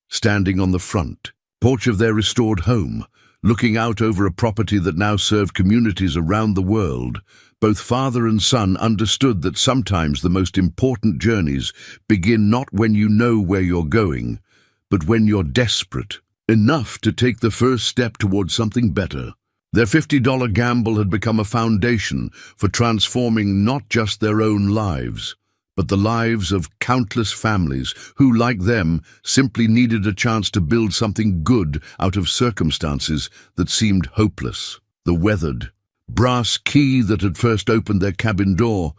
Standing on the front porch of their restored home, looking out over a property that now served communities around the world, both father and son understood that sometimes the most important journeys begin not when you know where you're going, but when you're desperate enough to take the first step towards something better. Their $50 gamble had become a foundation for transforming not just their own lives, but the lives of countless families who, like them, simply needed a chance to build something good out of circumstances that seemed hopeless. The weathered, brass key that had first opened their cabin door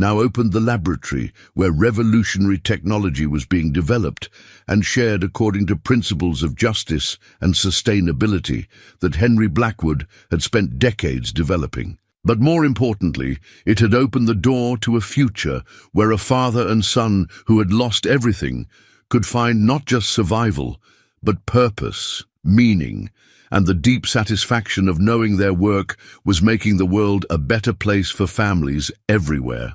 now opened the laboratory where revolutionary technology was being developed and shared according to principles of justice and sustainability that Henry Blackwood had spent decades developing. But more importantly, it had opened the door to a future where a father and son who had lost everything could find not just survival, but purpose, meaning, and the deep satisfaction of knowing their work was making the world a better place for families everywhere.